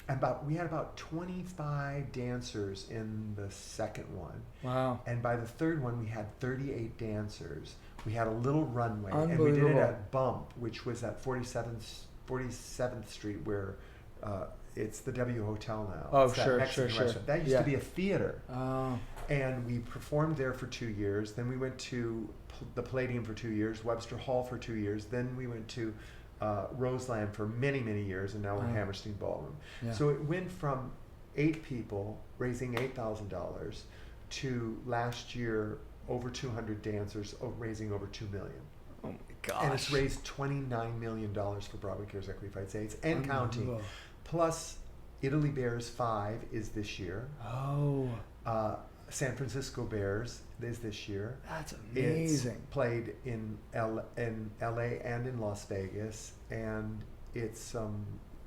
And we had about 25 dancers in the second one. Wow. And by the third one, we had 38 dancers. We had a little runway. And Unbelievable. we did it at Bump, which was at 47th Street, where it's the W Hotel now. Oh, it's that sure. restaurant. That used to be a theater. Oh. And we performed there for 2 years. Then we went to the Palladium for 2 years, Webster Hall for 2 years. Then we went to Roseland for many, many years, and now we're Hammerstein Ballroom. Yeah. So it went from 8 people raising $8,000 to last year over 200 dancers raising over $2 million. Oh my gosh. And it's raised $29 million for Broadway Cares Equity Fights AIDS and counting. Plus, Italy Bares 5 is this year. Oh. San Francisco Bears is this year. That's amazing. It's played in LA and in Las Vegas, and it's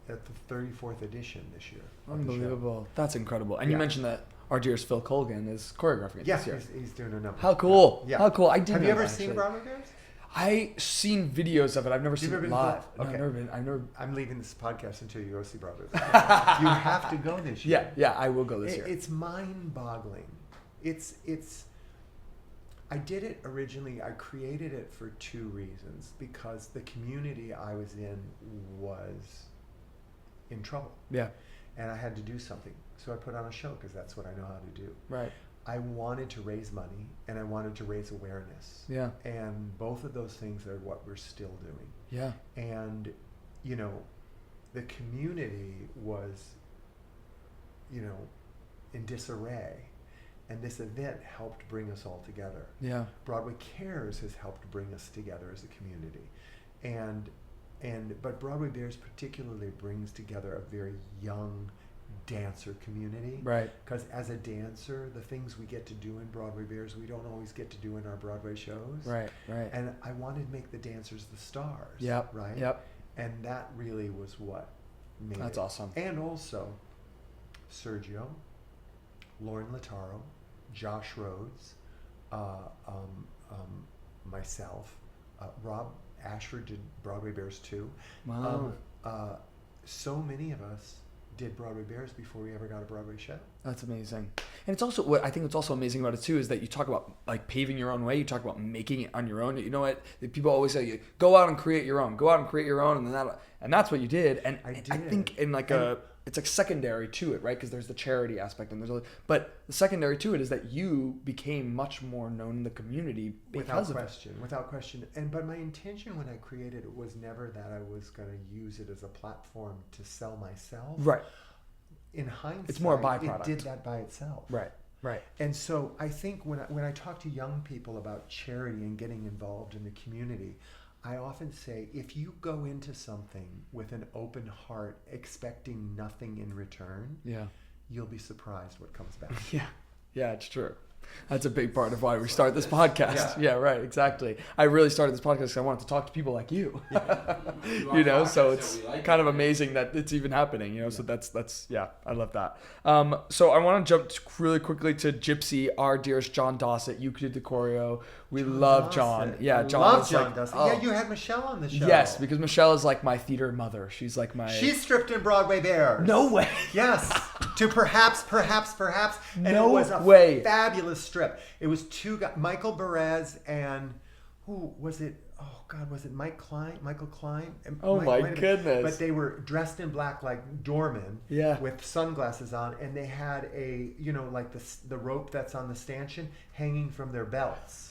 at the 34th edition this year. Unbelievable. That's incredible. And you mentioned that our dearest Phil Colgan is choreographing it this year. He's doing a number. How cool. Yeah. How cool. I didn't Have you know ever that, seen actually. Broadway Bares? I seen videos of it. I've never seen it live. No, Okay. I've never. I'm leaving this podcast until you go see Broadway Bares. You have to go this year. Yeah, I will go this year. It's mind-boggling. It's. I did it originally. I created it for two reasons. Because the community I was in was in trouble. Yeah. And I had to do something. So I put on a show because that's what I know how to do. Right. I wanted to raise money and I wanted to raise awareness. Yeah. And both of those things are what we're still doing. Yeah. And, the community was, in disarray. And this event helped bring us all together. Yeah. Broadway Cares has helped bring us together as a community. But Broadway Bares particularly brings together a very young dancer community. Right. Because as a dancer, the things we get to do in Broadway Bares, we don't always get to do in our Broadway shows. Right. And I wanted to make the dancers the stars. Yep. Right? Yep. And that really was what made That's it. awesome. And also, Sergio, Lauren Lataro, Josh Rhodes, myself, Rob Ashford did Broadway Bares too. Wow. So many of us did Broadway Bares before we ever got a Broadway show. That's amazing. And it's also what I think what's also amazing about it too is that you talk about like paving your own way. You talk about making it on your own. You know what? People always say, go out and create your own. Go out and create your own, and that's what you did. And I think in it's like secondary to it, right? Because there's the charity aspect, and but the secondary to it is that you became much more known in the community because of it. Without question. But my intention when I created it was never that I was going to use it as a platform to sell myself. Right. In hindsight, it's more a byproduct. It did that by itself. Right. And so I think when I talk to young people about charity and getting involved in the community, I often say, if you go into something with an open heart, expecting nothing in return, you'll be surprised what comes back. Yeah, it's true. That's a big part of why we start this podcast. Yeah, right, exactly. I really started this podcast because I wanted to talk to people like you. So it's kind of amazing that it's even happening, so that's I love that. So I want to jump really quickly to Gypsy, our dearest John Dossett. You did the choreo. We love John. Yeah, John. Love John Dossett. Yeah, you had Michelle on the show. Yes, because Michelle is like my theater mother. She's like my... She stripped in Broadway Bares. No way. Yes. To perhaps. And no it was a way. Fabulous strip. It was two guys, Michael Perez and who was it? Oh God, was it Michael Klein? Oh my goodness. But they were dressed in black like doormen with sunglasses on, and they had a, like the rope that's on the stanchion hanging from their belts.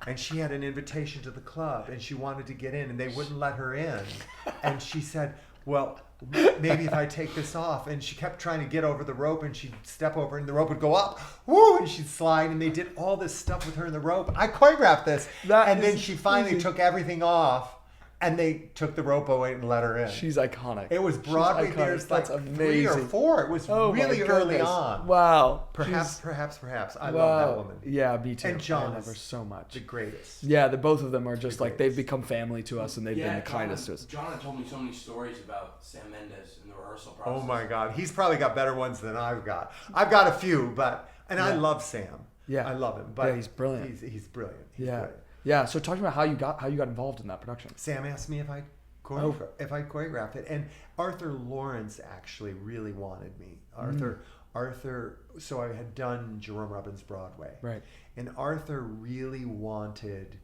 And she had an invitation to the club and she wanted to get in and they wouldn't let her in. And she said, well, maybe if I take this off. And she kept trying to get over the rope and she'd step over and the rope would go up. Woo! And she'd slide, and they did all this stuff with her in the rope. I choreographed this. Then she finally took everything off and they took the rope away and let her in. She's iconic. It was Broadway Bares like 3 or 4. It was really early on. Wow. Perhaps. I love that woman. Yeah, me too. And John I love her so much. The greatest. Yeah, the both of them are just like, they've become family to us and they've been the kindest to us. John had told me so many stories about Sam Mendes in the rehearsal process. Oh my God. He's probably got better ones than I've got. I've got a few, I love Sam. Yeah. I love him. But he's brilliant. He's brilliant. He's brilliant. Yeah, so talk about how you got involved in that production. Sam asked me if I choreographed it, and Arthur Lawrence actually really wanted me. Arthur. So I had done Jerome Robbins Broadway, right? And Arthur really wanted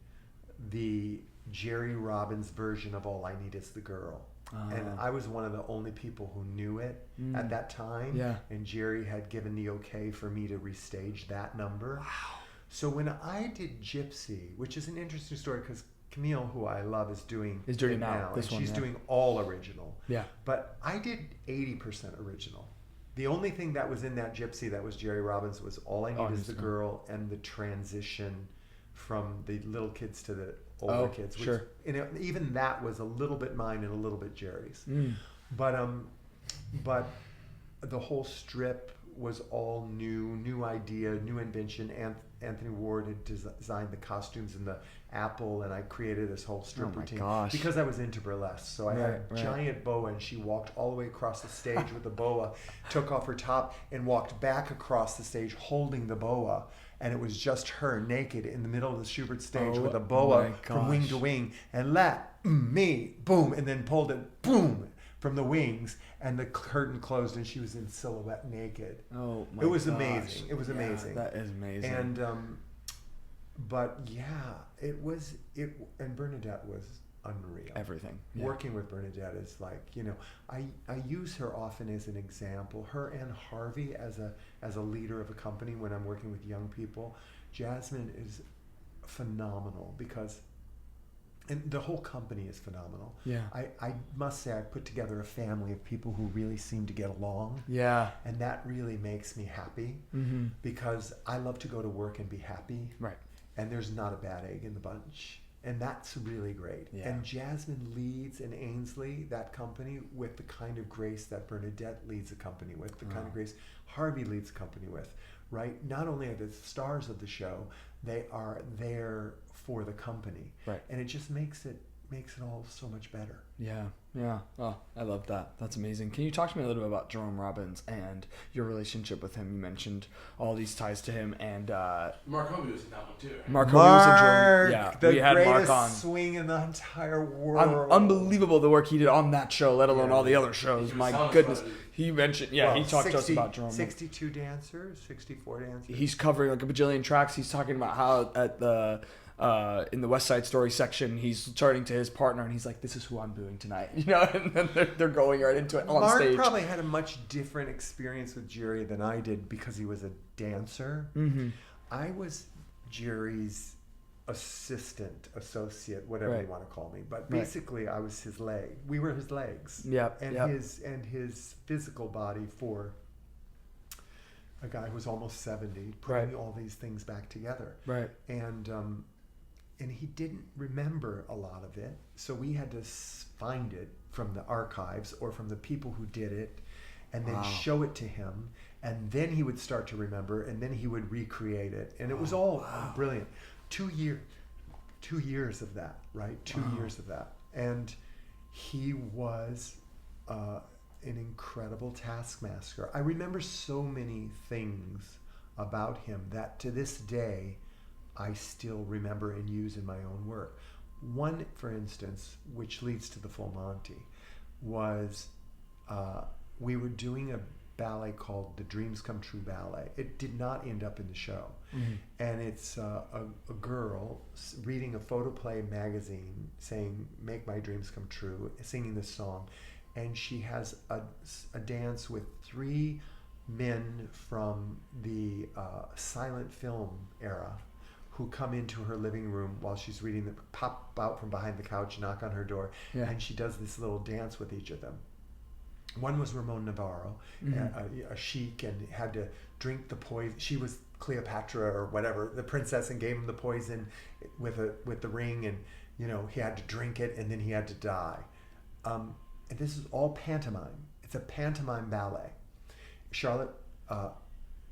the Jerry Robbins version of All I Need Is the Girl. And I was one of the only people who knew it at that time. Yeah. And Jerry had given the okay for me to restage that number. Wow. So when I did Gypsy, which is an interesting story because Camille, who I love, is doing it now. She's doing all original. Yeah. But I did 80% original. The only thing that was in that Gypsy that was Jerry Robbins was All I Need Is the Girl and the transition from the little kids to the older kids. Which, sure. Even that was a little bit mine and a little bit Jerry's. But the whole strip was all new idea, new invention. Anthony Ward had designed the costumes and the apple, and I created this whole strip routine because I was into burlesque. So I had a giant boa, and she walked all the way across the stage with the boa, took off her top, and walked back across the stage holding the boa. And it was just her naked in the middle of the Schubert stage with a boa from wing to wing, and let me, boom, and then pulled it, boom, from the wings, and the curtain closed, and she was in silhouette naked. Oh my! It was amazing. It was amazing. That is amazing. And but yeah, it was it. And Bernadette was unreal. Everything. Yeah. Working with Bernadette is like, you know, I use her often as an example. Her and Harvey as a leader of a company when I'm working with young people. Jasmine is phenomenal because. And the whole company is phenomenal. Yeah. I must say I put together a family of people who really seem to get along. Yeah. And that really makes me happy because I love to go to work and be happy. Right. And there's not a bad egg in the bunch. And that's really great. Yeah. And Jasmine leads and Ainsley, that company, with the kind of grace that Bernadette leads a company with, the kind of grace Harvey leads a company with, right? Not only are they the stars of the show, they are there for the company. Right. And it just makes it all so much better. Yeah. Yeah. Oh, I love that. That's amazing. Can you talk to me a little bit about Jerome Robbins and your relationship with him? You mentioned all these ties to him, and Mark Hobie was in that one too. Right? Mark Hobie was in Jerome. Yeah, we had Mark greatest on. swing in the entire world. Unbelievable the work he did on that show, let alone all the other shows. My goodness. He mentioned, he talked to us about Jerome. 62 dancers, 64 dancers. He's covering like a bajillion tracks. He's talking about how at the in the West Side Story section, he's turning to his partner and he's like, "This is who I'm doing tonight," you know. And then they're going right into it on stage. Mark probably had a much different experience with Jerry than I did because he was a dancer. Mm-hmm. I was Jerry's associate, whatever you want to call me. But basically, I was his leg. We were his legs. His physical body for a guy who's almost 70, putting all these things back together. Right. And he didn't remember a lot of it, so we had to find it from the archives or from the people who did it, and then show it to him, and then he would start to remember, and then he would recreate it, and it was all brilliant. 2 years of that, right? 2 years of that, and he was an incredible taskmaster. I remember so many things about him that to this day I still remember and use in my own work. One, for instance, which leads to the full Monty, was we were doing a ballet called the Dreams Come True Ballet. It did not end up in the show. Mm-hmm. And it's a girl reading a photoplay magazine saying, "Make my dreams come true," singing this song. And she has a dance with 3 men from the silent film era who come into her living room while she's reading them, pop out from behind the couch, knock on her door, and she does this little dance with each of them. One was Ramon Navarro, a sheik, and had to drink the poison. She was Cleopatra or whatever, the princess, and gave him the poison with the ring, and he had to drink it, and then he had to die. And this is all pantomime. It's a pantomime ballet. Charlotte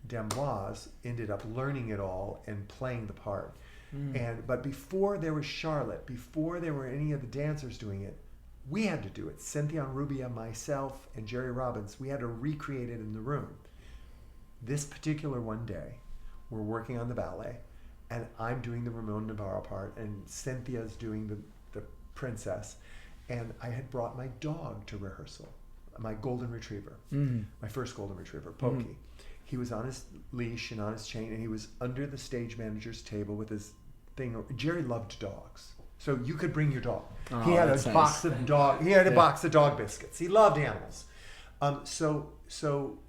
D'Amboise ended up learning it all and playing the part. But before there was Charlotte, before there were any of the dancers doing it, we had to do it. Cynthia Rubia, myself, and Jerry Robbins, we had to recreate it in the room. This particular one day, we're working on the ballet, and I'm doing the Ramon Navarro part, and Cynthia's doing the princess, and I had brought my dog to rehearsal, my golden retriever, my first golden retriever, Pokey. He was on his leash and on his chain, and he was under the stage manager's table with his thing. Jerry loved dogs, so you could bring your dog. He had a box of dog. He had a box of dog biscuits. He loved animals. So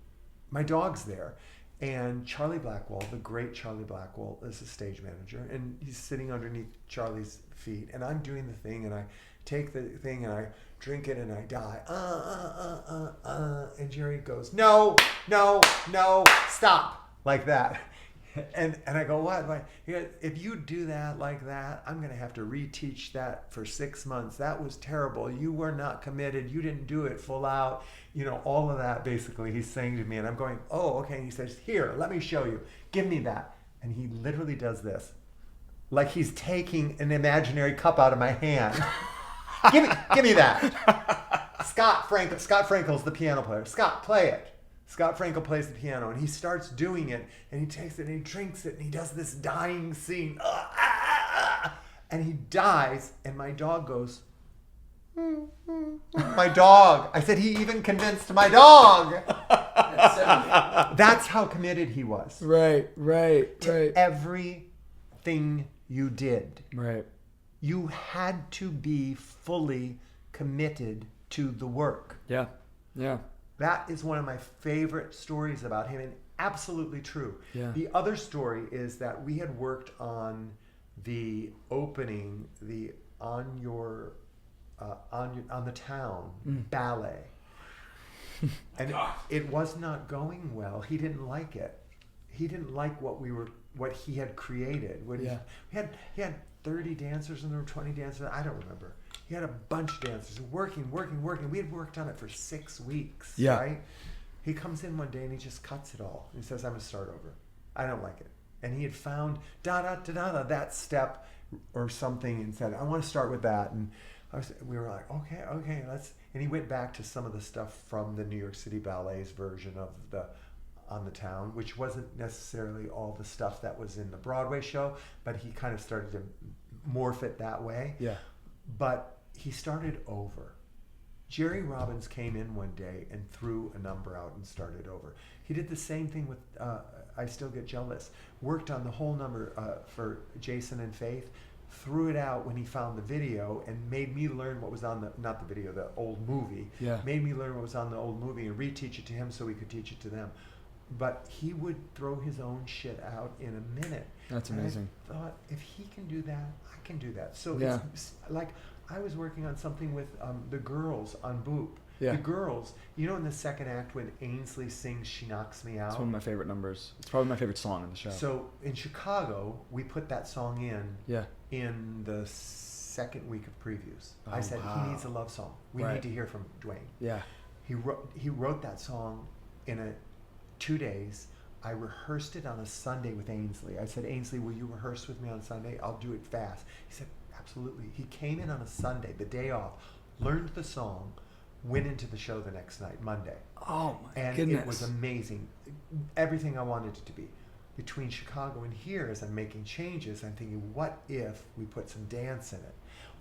my dog's there, and Charlie Blackwell, the great Charlie Blackwell, is the stage manager, and he's sitting underneath Charlie's feet, and I'm doing the thing, and I take the thing and I drink it and I die. And Jerry goes, no, stop, like that. And I go, what? Like, he goes, if you do that like that, I'm going to have to reteach that for 6 months. That was terrible. You were not committed. You didn't do it full out. You know, all of that basically he's saying to me. And I'm going, oh, okay. And he says, here, let me show you. Give me that. And he literally does this. Like he's taking an imaginary cup out of my hand. give me that. Scott Frankel's the piano player. Scott, play it. Scott Frankel plays the piano, and he starts doing it, and he takes it, and he drinks it, and he does this dying scene. And he dies, and my dog goes, my dog. I said, he even convinced my dog. That's how committed he was. Right. To everything you did. Right. You had to be fully committed to the work. Yeah. That is one of my favorite stories about him, and absolutely true. Yeah. The other story is that we had worked on the opening, on the town ballet, and it was not going well. He didn't like it. He didn't like what he had created. He had 30 dancers and there were 20 dancers. I don't remember. He had a bunch of dancers working. We had worked on it for 6 weeks. Yeah. Right? He comes in one day and he just cuts it all. He says, I'm going to start over. I don't like it. And he had found that step or something and said, I want to start with that. And we were like, okay, let's. And he went back to some of the stuff from the New York City Ballet's version of On the Town, which wasn't necessarily all the stuff that was in the Broadway show, but he kind of started to morph it that way. Yeah. But he started over. Jerry Robbins came in one day and threw a number out and started over. He did the same thing with I Still Get Jealous. Worked on the whole number for Jason and Faith, threw it out when he found the video and made me learn what was on not the video, the old movie. Yeah. Made me learn what was on the old movie and reteach it to him so we could teach it to them. But he would throw his own shit out in a minute. That's amazing. I thought, if he can do that, I can do that. So Yeah. it's like I was working on something with the girls on Boop. Yeah. The girls, you know, in the second act when Ainsley sings "She Knocks Me Out." It's one of my favorite numbers. It's probably my favorite song in the show. So in Chicago, we put that song in the second week of previews. I said, he needs a love song. We need to hear from Dwayne. Yeah. He wrote that song in 2 days. I rehearsed it on a Sunday with Ainsley. I said, Ainsley, will you rehearse with me on Sunday? I'll do it fast. He said, absolutely. He came in on a Sunday, the day off, learned the song, went into the show the next night, Monday. Oh my and goodness. It was amazing. Everything I wanted it to be. Between Chicago and here, as I'm making changes, I'm thinking, what if we put some dance in it?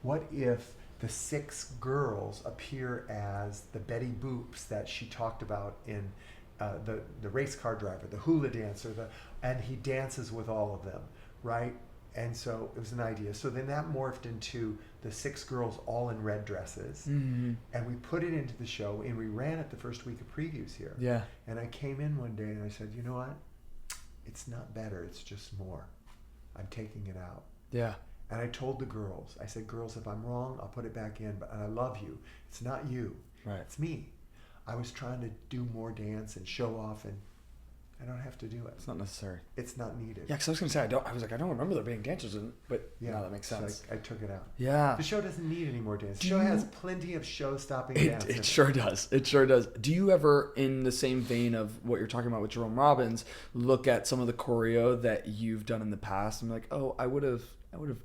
What if the 6 girls appear as the Betty Boops that she talked about in the race car driver, the hula dancer, and he dances with all of them, right? And so it was an idea. So then that morphed into the 6 girls all in red dresses. Mm-hmm. And we put it into the show, and we ran it the first week of previews here. Yeah. And I came in one day and I said, you know what? It's not better, it's just more. I'm taking it out. Yeah. And I told the girls, I said, girls, if I'm wrong, I'll put it back in, but I love you. It's not you. Right. It's me. I was trying to do more dance and show off, and I don't have to do it. It's not necessary. It's not needed. Yeah, because I was going to say, I don't remember there being dancers in it, but yeah, that makes sense. So I took it out. Yeah. The show doesn't need any more dance. The show has plenty of show-stopping dance. It sure does. It sure does. Do you ever, in the same vein of what you're talking about with Jerome Robbins, look at some of the choreo that you've done in the past and be like, oh, I would have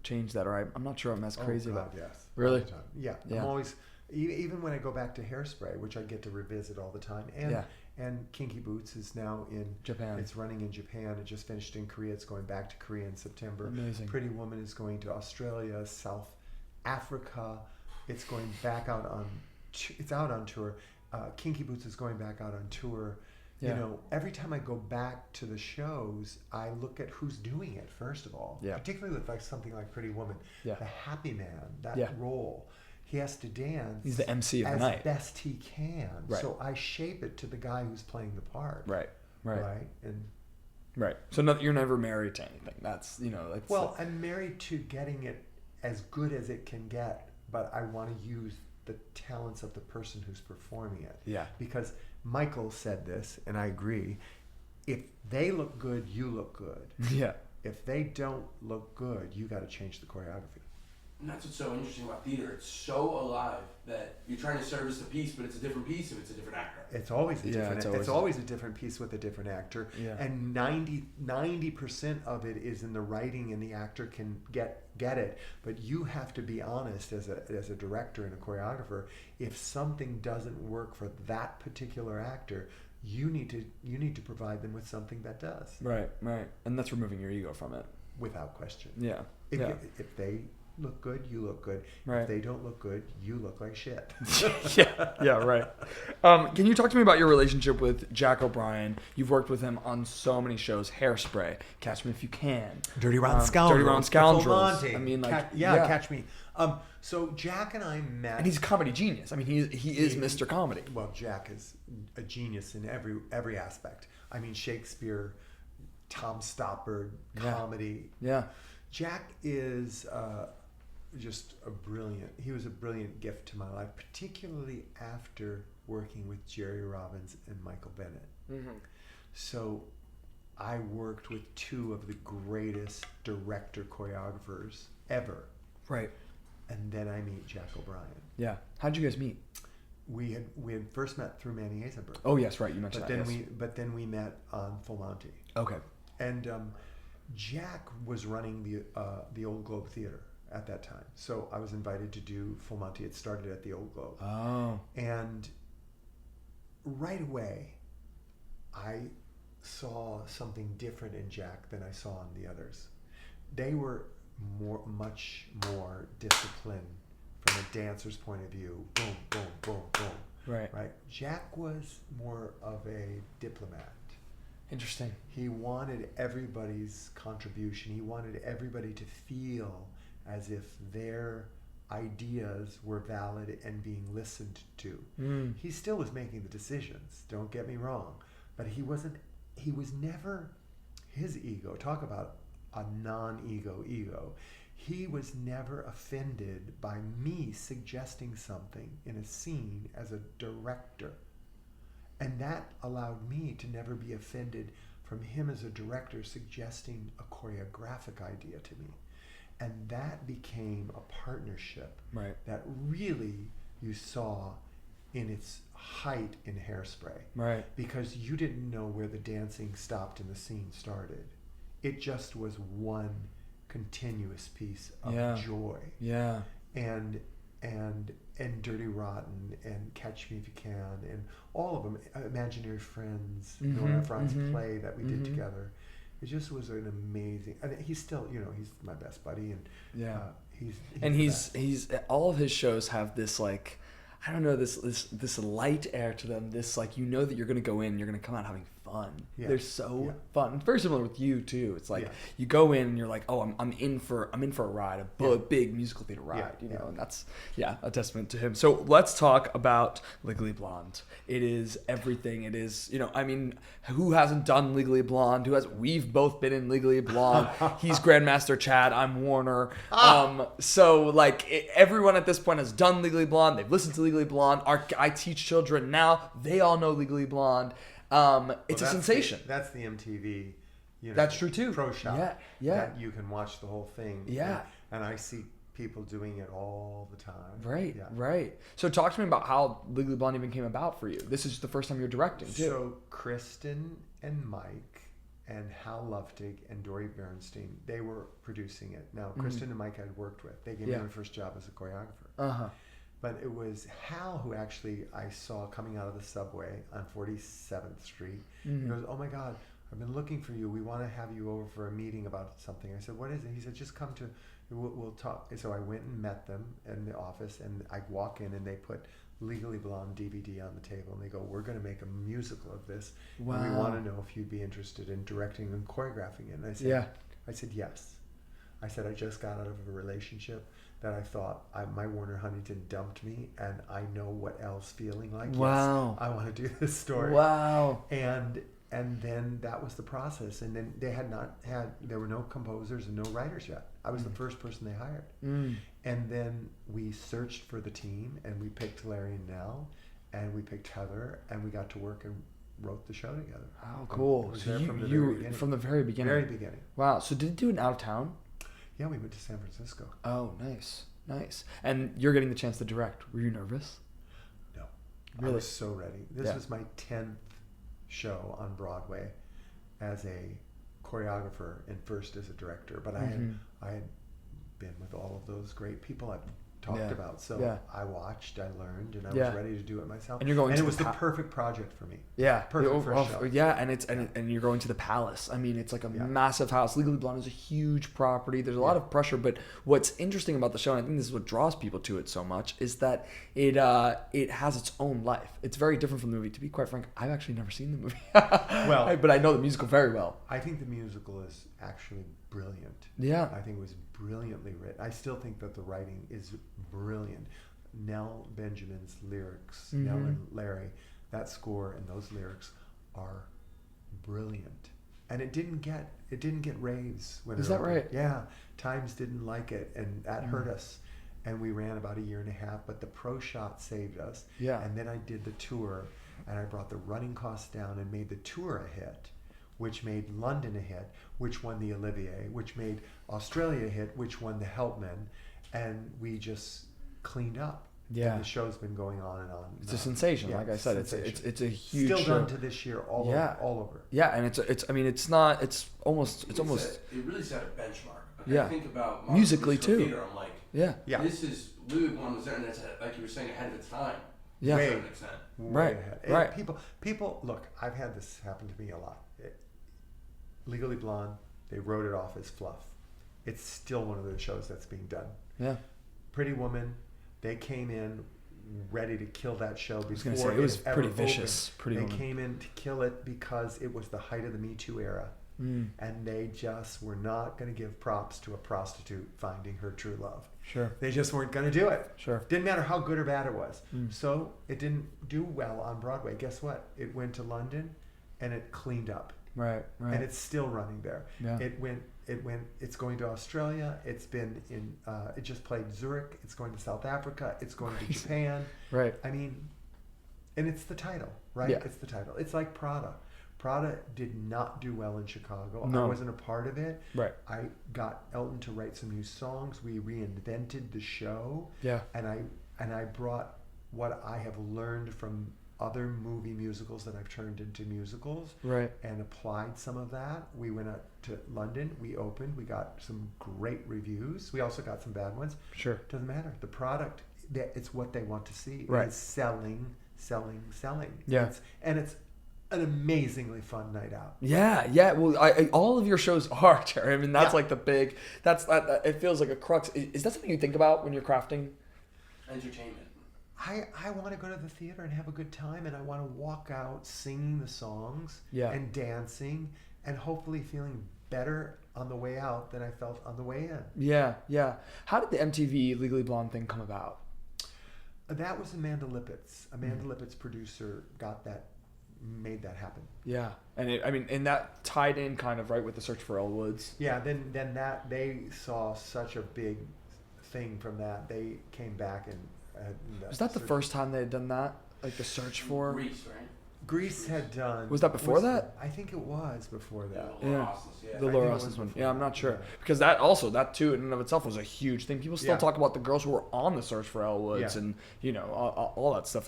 changed that, or I'm not sure I'm as crazy about it. Yes. Really? Yeah. I'm always, even when I go back to Hairspray, which I get to revisit all the time, and Kinky Boots is now in Japan. It's running in Japan. It just finished in Korea. It's going back to Korea in September. Amazing. Pretty Woman is going to Australia, South Africa. It's going back out on. It's out on tour. Kinky Boots is going back out on tour. Yeah. You know, every time I go back to the shows, I look at who's doing it first of all. Yeah. Particularly with like something like Pretty Woman. Yeah. The happy man, that role. He has to dance. He's the MC of the as night. best he can. Right. So I shape it to the guy who's playing the part. Right. And Right. So you're never married to anything. That's, I'm married to getting it as good as it can get, but I want to use the talents of the person who's performing it. Yeah. Because Michael said this, and I agree. if they look good, you look good. Yeah. If they don't look good, you got to change the choreography. And that's what's so interesting about theater. It's so alive that you're trying to service the piece, but it's a different piece if it's a different actor. It's always a different. it's It's always a different piece with a different actor. Yeah. And 90% of it is in the writing, and the actor can get it. But you have to be honest as a director and a choreographer. If something doesn't work for that particular actor, you need to provide them with something that does. Right. And that's removing your ego from it. Without question. Yeah. If they look good, you look good. Right. If they don't look good, you look like shit. yeah, right. Can you talk to me about your relationship with Jack O'Brien? You've worked with him on so many shows. Hairspray, Catch Me If You Can, Dirty Rotten Scoundrels. Monty. I mean, like, Catch Me. So Jack and I met, and he's a comedy genius. I mean, he is Mr. Comedy. Well, Jack is a genius in every aspect. I mean, Shakespeare, Tom Stoppard, comedy. Yeah. Jack is just he was a brilliant gift to my life, particularly after working with Jerry Robbins and Michael Bennett. Mm-hmm. So I worked with two of the greatest director choreographers ever. Right. And then I meet Jack O'Brien. Yeah. How'd you guys meet? We had first met through Manny Eisenberg. Oh yes, right. You mentioned that. But then we met on Full Monty. Okay. And Jack was running the Old Globe Theater at that time. So I was invited to do Full Monty. It started at the Old Globe. Oh. And right away, I saw something different in Jack than I saw in the others. They were much more disciplined from a dancer's point of view. Boom, boom, boom, boom. Right. Jack was more of a diplomat. Interesting. He wanted everybody's contribution. He wanted everybody to feel as if their ideas were valid and being listened to. He still was making the decisions, don't get me wrong, but he was never his ego. Talk about a non-ego ego. He was never offended by me suggesting something in a scene as a director. And that allowed me to never be offended from him as a director suggesting a choreographic idea to me. And that became a partnership that really you saw in its height in Hairspray. Right. Because you didn't know where the dancing stopped and the scene started. It just was one continuous piece of joy. Yeah. And Dirty Rotten and Catch Me If You Can and all of them, Imaginary Friends, Nora Ephron's play that we did together. It just was an amazing. And he's still, he's my best buddy, and he's all of his shows have this like, I don't know, this light air to them. This like, that you're gonna go in, you're gonna come out having fun. Yeah. They're so fun. It's very similar with you too. It's like you go in and you're like, oh, I'm in for a ride, a big musical theater ride, and that's a testament to him. So let's talk about Legally Blonde. It is everything. It is, I mean, who hasn't done Legally Blonde? We've both been in Legally Blonde. He's Grandmaster Chad. I'm Warner. So like everyone at this point has done Legally Blonde. They've listened to Legally Blonde. I teach children now. They all know Legally Blonde. It's a sensation. That's the MTV, that's true too. Pro Shop. Yeah. That you can watch the whole thing. Yeah. And I see people doing it all the time. Right. Yeah. Right. So talk to me about how Legally Blonde even came about for you. This is the first time you're directing too. So Kristen and Mike and Hal Luftig and Dory Bernstein, they were producing it. Now Kristen and Mike I'd worked with. They gave me my first job as a choreographer. But it was Hal who actually I saw coming out of the subway on 47th Street. He goes, oh my God, I've been looking for you. We want to have you over for a meeting about something. I said, what is it? He said, just come to, we'll talk. And so I went and met them in the office, and I walk in and they put Legally Blonde DVD on the table, and they go, we're going to make a musical of this. Wow. And we want to know if you'd be interested in directing and choreographing it. And I said, I said, yes. I said, I just got out of a relationship that I thought my Warner Huntington dumped me, and I know what Elle's feeling like. Wow. Yes, I want to do this story. Wow. And then that was the process. And then there were no composers and no writers yet. I was the first person they hired. And then we searched for the team, and we picked Larry and Nell, and we picked Heather, and we got to work, and wrote the show together. Oh, cool. Was So there you from the very beginning. Very beginning. Wow. So did it do it out of town? Yeah, we went to San Francisco. Oh, nice. Nice. And you're getting the chance to direct. Were you nervous? No. Really? I was so ready. This was my 10th show on Broadway as a choreographer and first as a director. But I had been with all of those great people I've talked about. So I watched, I learned, and I was ready to do it myself. And you're going and to it was the perfect project for me. Yeah. Perfect for a show. Yeah, and you're going to the Palace. I mean, it's like a massive house. Legally Blonde is a huge property. There's a lot of pressure, but what's interesting about the show, and I think this is what draws people to it so much, is that it has its own life. It's very different from the movie. To be quite frank, I've actually never seen the movie. But I know the musical very well. I think the musical is actually brilliant. Yeah. I think it was brilliantly written. I still think that the writing is brilliant. Nell Benjamin's lyrics, Nell and Larry, that score and those lyrics are brilliant. And it didn't get raves when Is it that opened. right? Yeah. Times didn't like it, and that hurt us. And we ran about a year and a half, but the pro shot saved us. Yeah. And then I did the tour, and I brought the running costs down and made the tour a hit, which made London a hit, which won the Olivier, which made Australia a hit, which won the Helpman, and we just cleaned up. Yeah. And the show's been going on and on. It's a sensation, like I said. Sensation. It's a huge still show. done to this year, all over. Yeah, and it's almost. It really set a benchmark. Yeah. I think about musically too. Theater, I'm like, Yeah. this is Louis One was there, and that's like you were saying, ahead of its time. Yeah. To a certain extent. Way ahead. And Right. People, look, I've had this happen to me a lot. Legally Blonde, they wrote it off as fluff. It's still one of those shows that's being done. Yeah. Pretty Woman, they came in ready to kill that show before it was ever pretty opened. vicious. Pretty They Woman. came in to kill it because it was the height of the Me Too era. And they just were not going to give props to a prostitute finding her true love. Sure. They just weren't going to do it. Sure. Didn't matter how good or bad it was. So it didn't do well on Broadway. Guess what? It went to London and it cleaned up. Right. And it's still running there. Yeah. It's going to Australia. It's been in, it just played Zurich. It's going to South Africa. It's going to Japan. Right. I mean, and it's the title, right? Yeah. It's the title. It's like Prada. Prada did not do well in Chicago. No. I wasn't a part of it. Right. I got Elton to write some new songs. We reinvented the show. Yeah. And I brought what I have learned from other movie musicals that I've turned into musicals. Right. And applied some of that. We went out to London. We opened. We got some great reviews. We also got some bad ones. Sure. Doesn't matter. The product, it's what they want to see. Right. It's selling. Yeah. It's an amazingly fun night out. Yeah. Well, all of your shows are, Jerry. I mean, that's like the big. That it feels like a crux. Is that something you think about when you're crafting? Entertainment. I want to go to the theater and have a good time, and I want to walk out singing the songs and dancing, and hopefully feeling better on the way out than I felt on the way in. Yeah. How did the MTV Legally Blonde thing come about? That was Amanda Lippitt's. Amanda Lippitt's producer made that happen. Yeah, and that tied in kind of right with the Search for Elle Woods. Yeah, then that they saw such a big thing from that. They came back and was that the first time they had done that? Like the Search for Grease, right? Grease had done. Was that before that? I think it was before that. The Laura Osnes one. Yeah, I'm not sure because that too in and of itself was a huge thing. People still talk about the girls who were on the Search for Elle Woods and all that stuff.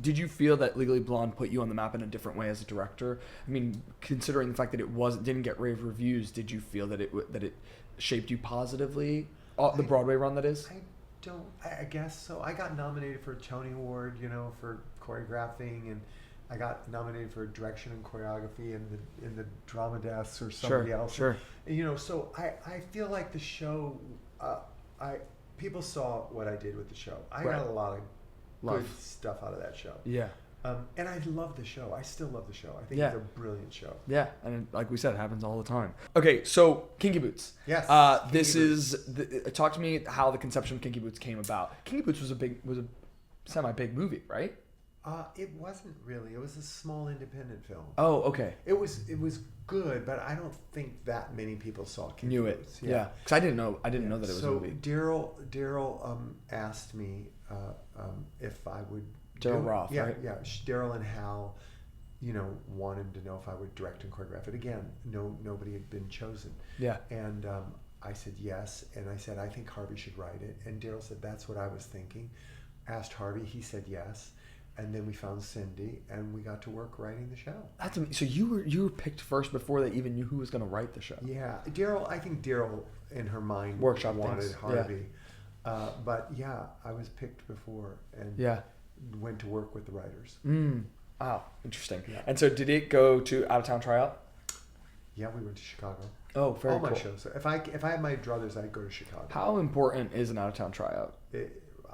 Did you feel that Legally Blonde put you on the map in a different way as a director? I mean, considering the fact that it didn't get rave reviews, did you feel that it shaped you positively? The Broadway run, that is. I guess so. I got nominated for a Tony Award, for choreographing, and I got nominated for direction and choreography in the drama desk or somebody else. Sure. So I feel like the show. People saw what I did with the show. I got a lot of good stuff out of that show. Yeah. And I love the show. I still love the show. I think it's a brilliant show. Yeah, and like we said, it happens all the time. Okay, so Kinky Boots. Yes. Talk to me how the conception of Kinky Boots came about. Kinky Boots was a semi-big movie, right? It wasn't really. It was a small independent film. Oh, okay. It was good, but I don't think that many people saw Kinky Boots. Yeah. Because I didn't know that it was a movie. So Daryl asked me if I would Daryl Roth, yeah, right? Yeah, Daryl and Hal, wanted to know if I would direct and choreograph it. Again, nobody had been chosen. Yeah. And I said yes, and I said, I think Harvey should write it. And Daryl said, that's what I was thinking. Asked Harvey, he said yes. And then we found Cindy, and we got to work writing the show. That's amazing. So you were picked first before they even knew who was going to write the show. Yeah, I think Daryl in her mind Workshop wanted things. Harvey. But yeah, I was picked before and went to work with the writers. Wow, interesting. Yeah. And so did it go to out-of-town tryout? Yeah, we went to Chicago. Oh, very cool. All my shows. So if I had my druthers, I'd go to Chicago. How important is an out-of-town tryout?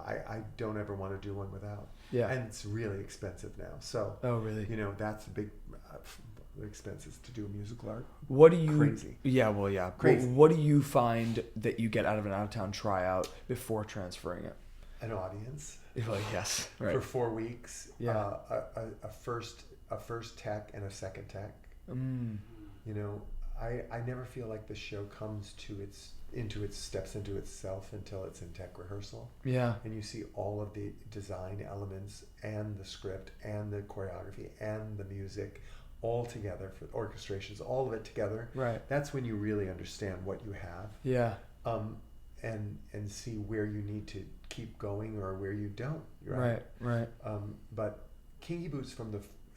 I don't ever want to do one without. Yeah. And it's really expensive now. So, oh, really? That's a big expenses to do a musical art. What do you... Crazy. Yeah, well, yeah. Crazy. What do you find that you get out of an out-of-town tryout before transferring it? An audience. Well, yes. Right. For 4 weeks. Yeah. A first tech and a second tech. I never feel like the show comes steps into itself until it's in tech rehearsal. Yeah. And you see all of the design elements and the script and the choreography and the music all together for orchestrations, all of it together. Right. That's when you really understand what you have. Yeah. And see where you need to keep going or where you don't. Right. But Kinky Boots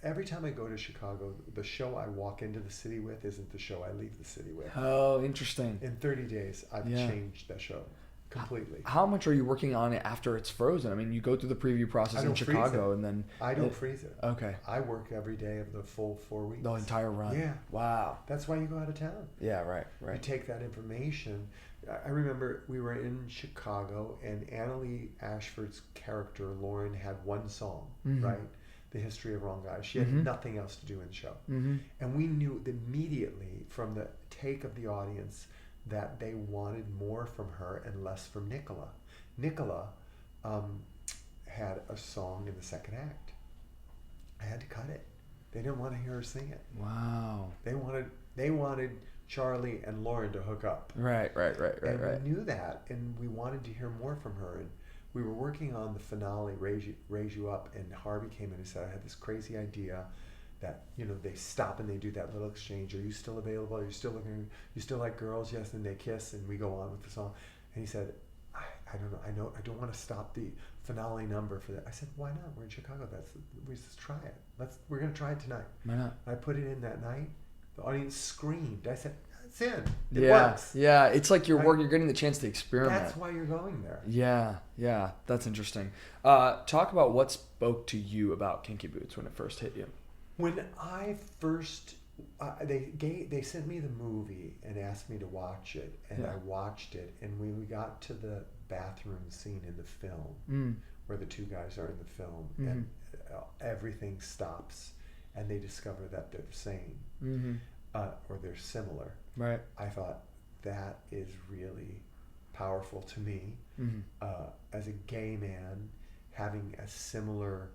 every time I go to Chicago, the show I walk into the city with isn't the show I leave the city with. Oh, interesting. In 30 days, I've changed that show completely. How much are you working on it after it's frozen? I mean, you go through the preview process in Chicago and then... I don't freeze it. Okay. I work every day of the full 4 weeks. The entire run? Yeah. Wow. That's why you go out of town. Yeah, right. You take that information. I remember we were in Chicago and Annalee Ashford's character, Lauren, had one song, right? The History of Wrong Guys. She had nothing else to do in the show. And we knew immediately from the take of the audience that they wanted more from her and less from Nicola. Nicola had a song in the second act. I had to cut it. They didn't want to hear her sing it. Wow. They wanted Charlie and Lauren to hook up. Right. And we knew that, and we wanted to hear more from her. And we were working on the finale, Raise You Up, and Harvey came in and said, I had this crazy idea that, they stop and they do that little exchange. Are you still available? Are you still looking? You still like girls? Yes. And they kiss, and we go on with the song. And he said, I don't know. I don't want to stop the finale number for that. I said, why not? We're in Chicago. We just try it. We're going to try it tonight. Why not? I put it in that night. The audience screamed. I said, it's in. It yeah. works. Yeah. It's like you're getting the chance to experiment. That's why you're going there. Yeah. That's interesting. Talk about what spoke to you about Kinky Boots when it first hit you. When I first, they sent me the movie and asked me to watch it, and I watched it. And when we got to the bathroom scene in the film, where the two guys are in the film, and everything stops, and they discover that they're the same, or they're similar. Right. I thought that is really powerful to me, as a gay man, having a similar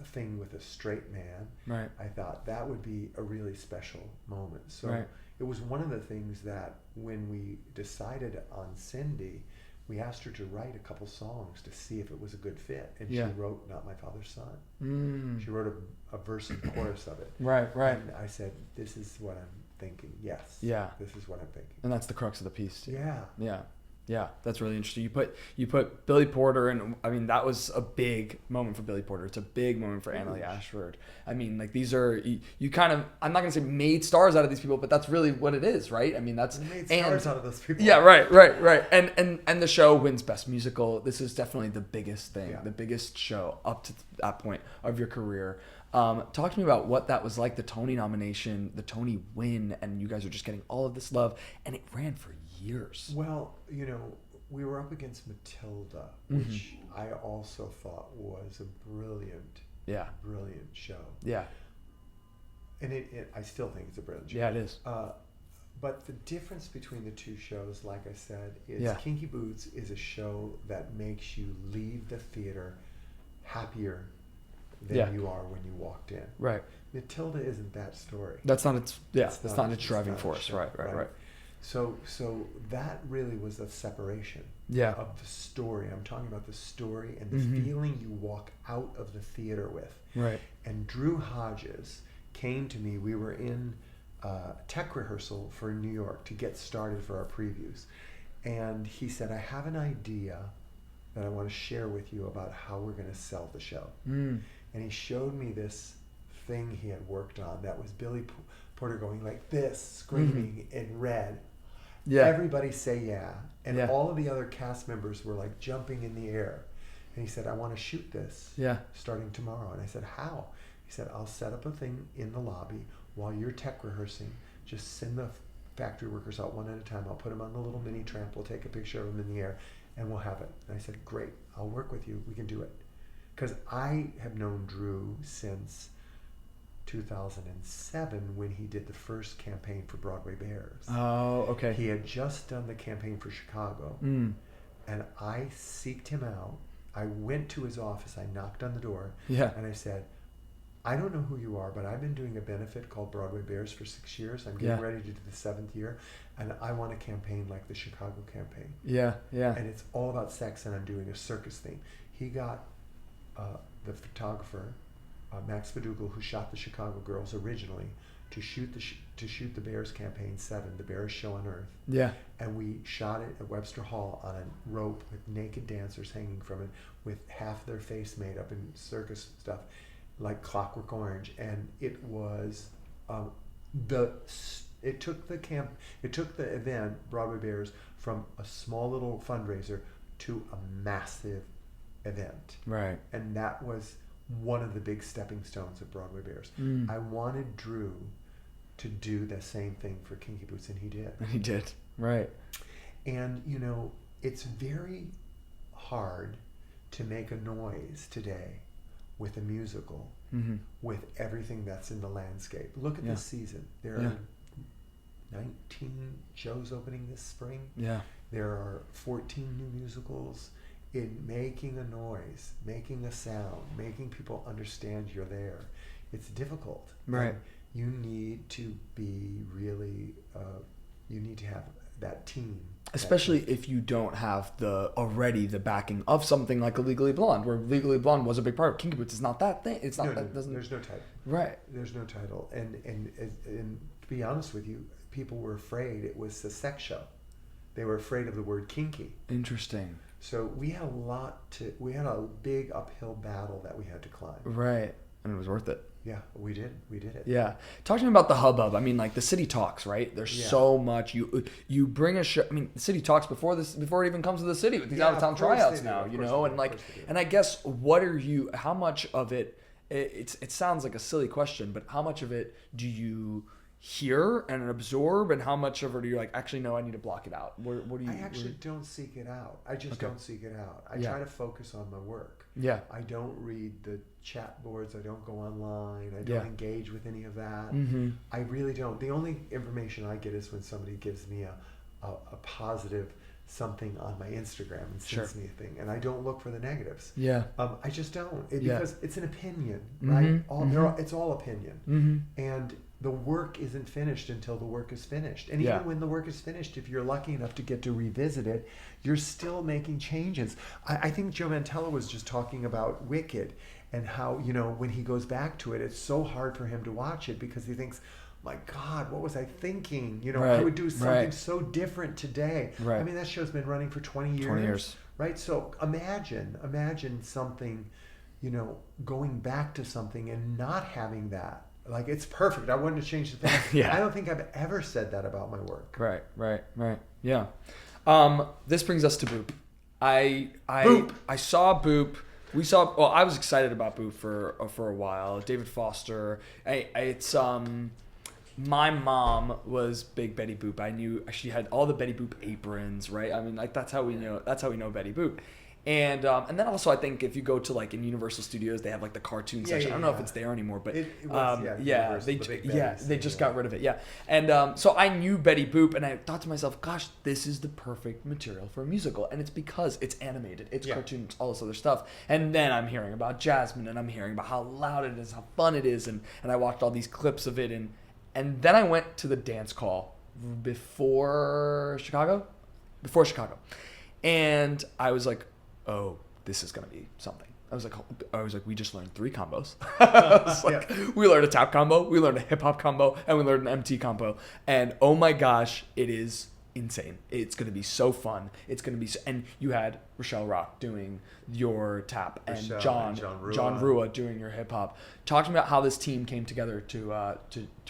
thing with a straight man. Right. I thought that would be a really special moment. So it was one of the things that when we decided on Cindy, we asked her to write a couple songs to see if it was a good fit, and she wrote "Not My Father's Son." She wrote a verse and chorus of it. Right. And I said, "This is what I'm thinking." Yes. Yeah. This is what I'm thinking. And that's the crux of the piece. Too. Yeah. Yeah, that's really interesting. You put Billy Porter, and I mean that was a big moment for Billy Porter. It's a big moment for Annalee Ashford. I mean, like these are you kind of, I'm not gonna say made stars out of these people, but that's really what it is, right? I mean that's made stars out of those people. Yeah, right. And the show wins Best Musical. This is definitely the biggest thing, the biggest show up to that point of your career. Talk to me about what that was like, the Tony nomination, the Tony win, and you guys are just getting all of this love, and it ran for years. Well, we were up against Matilda, which I also thought was a brilliant show. Yeah. And I still think it's a brilliant show. Yeah, it is. But the difference between the two shows, like I said, is Kinky Boots is a show that makes you leave the theater happier than you are when you walked in. Right. Matilda isn't that story. That's not its. Yeah, that's not its driving force. Right. So that really was the separation of the story. I'm talking about the story and the feeling you walk out of the theater with. Right. And Drew Hodges came to me. We were in tech rehearsal for New York to get started for our previews. And he said, I have an idea that I want to share with you about how we're going to sell the show. And he showed me this thing he had worked on that was Billy Porter going like this, screaming in red. Yeah. Everybody say yeah. And all of the other cast members were like jumping in the air. And he said, I want to shoot this starting tomorrow. And I said, how? He said, I'll set up a thing in the lobby while you're tech rehearsing. Just send the factory workers out one at a time. I'll put them on the little mini tramp. We'll take a picture of them in the air and we'll have it. And I said, great. I'll work with you. We can do it. Because I have known Drew since 2007 when he did the first campaign for Broadway Bares. Oh, okay. He had just done the campaign for Chicago. And I seeked him out. I went to his office. I knocked on the door. And I said, I don't know who you are, but I've been doing a benefit called Broadway Bares for 6 years. I'm getting ready to do the 7th year. And I want a campaign like the Chicago campaign. And it's all about sex, and I'm doing a circus theme. He got the photographer, Max Vadugel, who shot the Chicago Girls originally, to shoot the Bears campaign 7, the Bears Show on Earth. And we shot it at Webster Hall on a rope with naked dancers hanging from it, with half their face made up in circus stuff, like Clockwork Orange. And it was it took the event Broadway Bares from a small little fundraiser to a massive event. Right. And that was one of the big stepping stones of Broadway Bares. I wanted Drew to do the same thing for Kinky Boots, and he did. He did. Right. And, you know, it's very hard to make a noise today with a musical, with everything that's in the landscape. Look at this season. There are 19 shows opening this spring. There are 14 new musicals. In making a noise, making a sound, making people understand you're there, it's difficult. Right. And you need to be really, you need to have that team. Especially if you don't have the backing of something like a Legally Blonde, where Legally Blonde was a big part of Kinky Boots. It's not that thing. It's not there's no title. Right. There's no title. And to be honest with you, people were afraid it was a sex show. They were afraid of the word kinky. Interesting. So we had a big uphill battle that we had to climb. Right. And it was worth it. Yeah, we did it. Yeah. Talk to me about the hubbub. I mean, like the city talks, right? There's so much. You bring a show. I mean, the city talks before it even comes to the city with these out of town tryouts now, you know, and like, and I guess how much of it, it sounds like a silly question, but how much of it do you hear and absorb, and how much of it are you like, actually, no, I need to block it out? What do you? I actually don't seek it out. I just don't seek it out. I try to focus on my work. I don't read the chat boards. I don't go online. I don't engage with any of that. I really don't. The only information I get is when somebody gives me a positive something on my Instagram and sends me a thing, and I don't look for the negatives. I just don't, because it's an opinion, right? It's all opinion, and the work isn't finished until the work is finished. And even when the work is finished, if you're lucky enough to get to revisit it, you're still making changes. I think Joe Mantello was just talking about Wicked, and how, you know, when he goes back to it, it's so hard for him to watch it because he thinks, my God, what was I thinking? You know, I would do something so different today. I mean, that show's been running for 20 years. Right? So imagine something, you know, going back to something and not having that. Like, it's perfect. I wouldn't have changed the thing. I don't think I've ever said that about my work. Right. Yeah. This brings us to Boop. I saw Boop. I was excited about Boop for a while. David Foster. My mom was big Betty Boop. I knew she had all the Betty Boop aprons, right? I mean, like, that's how we know Betty Boop. And then also, I think if you go to like in Universal Studios, they have like the cartoon section. I don't know if it's there anymore, but they just got rid of it. Yeah, and so I knew Betty Boop, and I thought to myself, gosh, this is the perfect material for a musical, and it's because it's animated, it's cartoon, it's all this other stuff. And then I'm hearing about Jasmine, and I'm hearing about how loud it is, how fun it is, and I watched all these clips of it, and then I went to the dance call before Chicago. And I was like, oh, this is going to be something. I was like, we just learned 3 combos. We learned a tap combo, we learned a hip hop combo, and we learned an MT combo. And oh my gosh, it is insane. It's going to be so fun. It's going to be and you had Rochelle Rock doing your tap and John Rua doing your hip hop. Talk to me about how this team came together to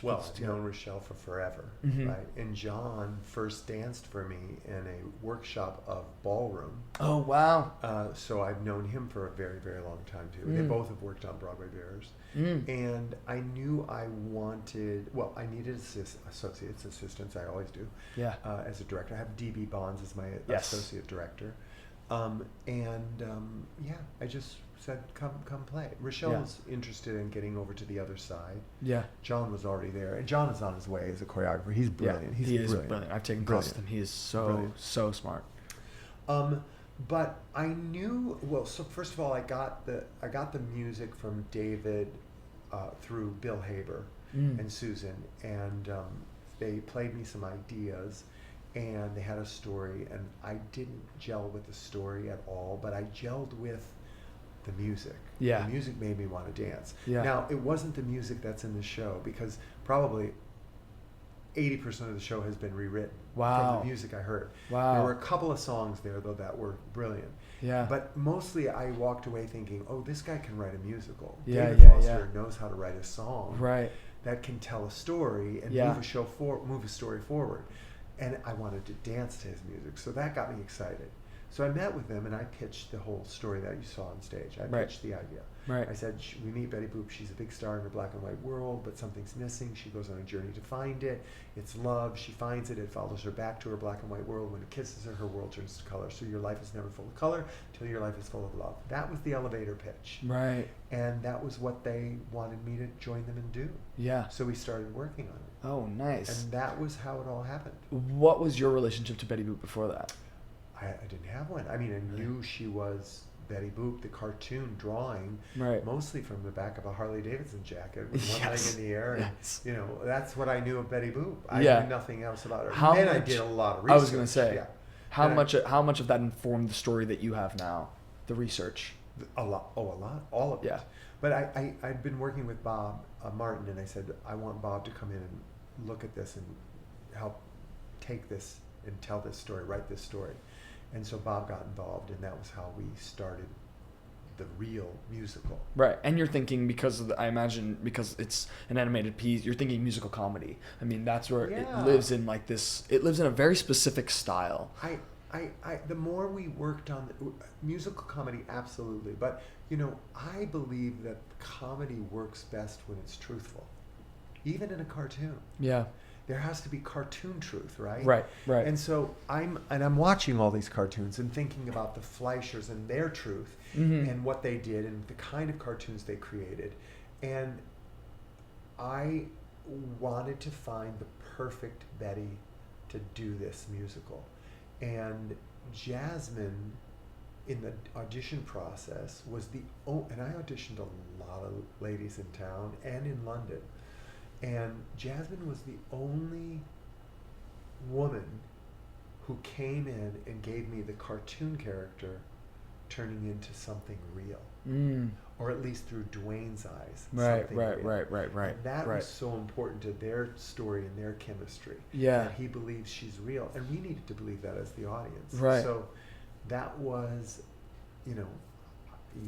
well, I've known Rochelle for forever, right? And John first danced for me in a workshop of ballroom. Oh wow. So I've known him for a very, very long time too. They both have worked on Broadway Bares. And I knew I needed assistants, I always do. Yeah. As a director. I have DB Bonds as my associate director. I just said, come play. Rochelle was interested in getting over to the other side. Yeah. John was already there. And John is on his way as a choreographer. He's brilliant. He is brilliant. I've taken classes with him. He is so smart. But I knew, so first of all, I got the music from David through Bill Haber and Susan, and they played me some ideas, and they had a story, and I didn't gel with the story at all, but I gelled with the music. Yeah. The music made me want to dance. Yeah. Now, it wasn't the music that's in the show, because probably 80% of the show has been rewritten from the music I heard. Wow. There were a couple of songs there, though, that were brilliant. Yeah. But mostly I walked away thinking, oh, this guy can write a musical. David Foster knows how to write a song that can tell a story and move a story forward. And I wanted to dance to his music, so that got me excited. So I met with him, and I pitched the whole story that you saw on stage. I pitched the idea. Right. I said, we meet Betty Boop. She's a big star in a black and white world, but something's missing. She goes on a journey to find it. It's love. She finds it. It follows her back to her black and white world. When it kisses her, her world turns to color. So your life is never full of color till your life is full of love. That was the elevator pitch. Right. And that was what they wanted me to join them and do. Yeah. So we started working on it. Oh, nice. And that was how it all happened. What was your relationship to Betty Boop before that? I didn't have one. I mean, I knew she was Betty Boop, the cartoon drawing, mostly from the back of a Harley Davidson jacket with one leg in the air. And, that's what I knew of Betty Boop. I knew nothing else about her. I did a lot of research. I was going to say, how much of that informed the story that you have now, the research? A lot. Oh, a lot. All of it. Yeah. But I'd been working with Bob Martin, and I said, I want Bob to come in and look at this and help take this and tell this story, write this story. And so Bob got involved, and that was how we started the real musical. Right, and you're thinking I imagine because it's an animated piece, you're thinking musical comedy. I mean, that's where it lives in like this. It lives in a very specific style. The more we worked on musical comedy, absolutely, but I believe that comedy works best when it's truthful, even in a cartoon. Yeah. There has to be cartoon truth, right? Right. And so I'm watching all these cartoons and thinking about the Fleischers and their truth and what they did and the kind of cartoons they created. And I wanted to find the perfect Betty to do this musical. And Jasmine, in the audition process, and I auditioned a lot of ladies in town and in London. And Jasmine was the only woman who came in and gave me the cartoon character turning into something real, or at least through Dwayne's eyes. Right. And that was so important to their story and their chemistry. Yeah, that he believes she's real, and we needed to believe that as the audience. Right. So that was, you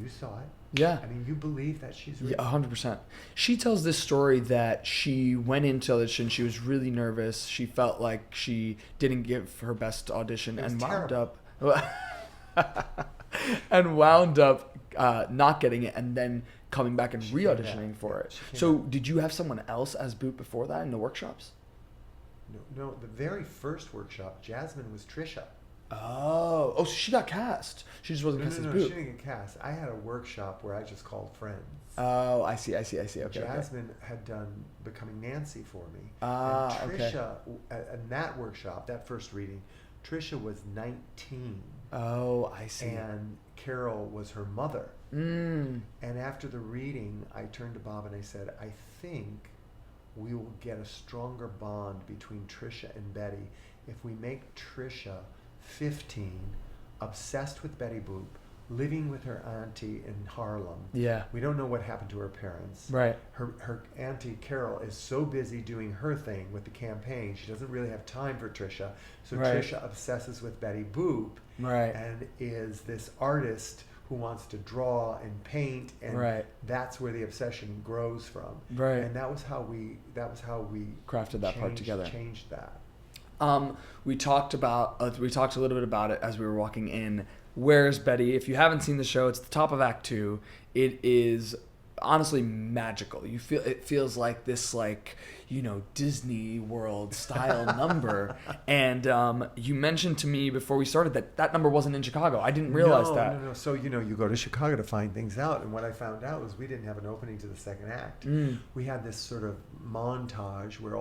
saw it. Yeah. I mean, you believe that she's real. 100%. She tells this story that she went into audition, she was really nervous, she felt like she didn't give her best audition and wound up not getting it and then coming back and re-auditioning for it. So did you have someone else as Boop before that in the workshops? No, the very first workshop, Jasmine was Trisha. Oh, so she got cast. She just wasn't cast as Boop. She didn't get cast. I had a workshop where I just called friends. Oh, I see. Okay. Jasmine had done Becoming Nancy for me. And Trisha, in that workshop, that first reading, Trisha was 19. Oh, I see. And Carol was her mother. And after the reading, I turned to Bob and I said, I think we will get a stronger bond between Trisha and Betty if we make Trisha 15, obsessed with Betty Boop, living with her auntie in Harlem. Yeah. We don't know what happened to her parents. Right. Her auntie Carol is so busy doing her thing with the campaign, she doesn't really have time for Trisha. So Right. Trisha obsesses with Betty Boop, Right. and is this artist who wants to draw and paint, and Right. that's where the obsession grows from. Right. And that was how we Crafted that part together. Changed that. We talked a little bit about it as we were walking in. Where's Betty? If you haven't seen the show, it's the top of Act 2. It is honestly magical. It feels like this, like, you know, Disney World style number. And you mentioned to me before we started that number wasn't in Chicago. I didn't realize that. No. So, you know, you go to Chicago to find things out, and what I found out was we didn't have an opening to the second act. We had this sort of montage where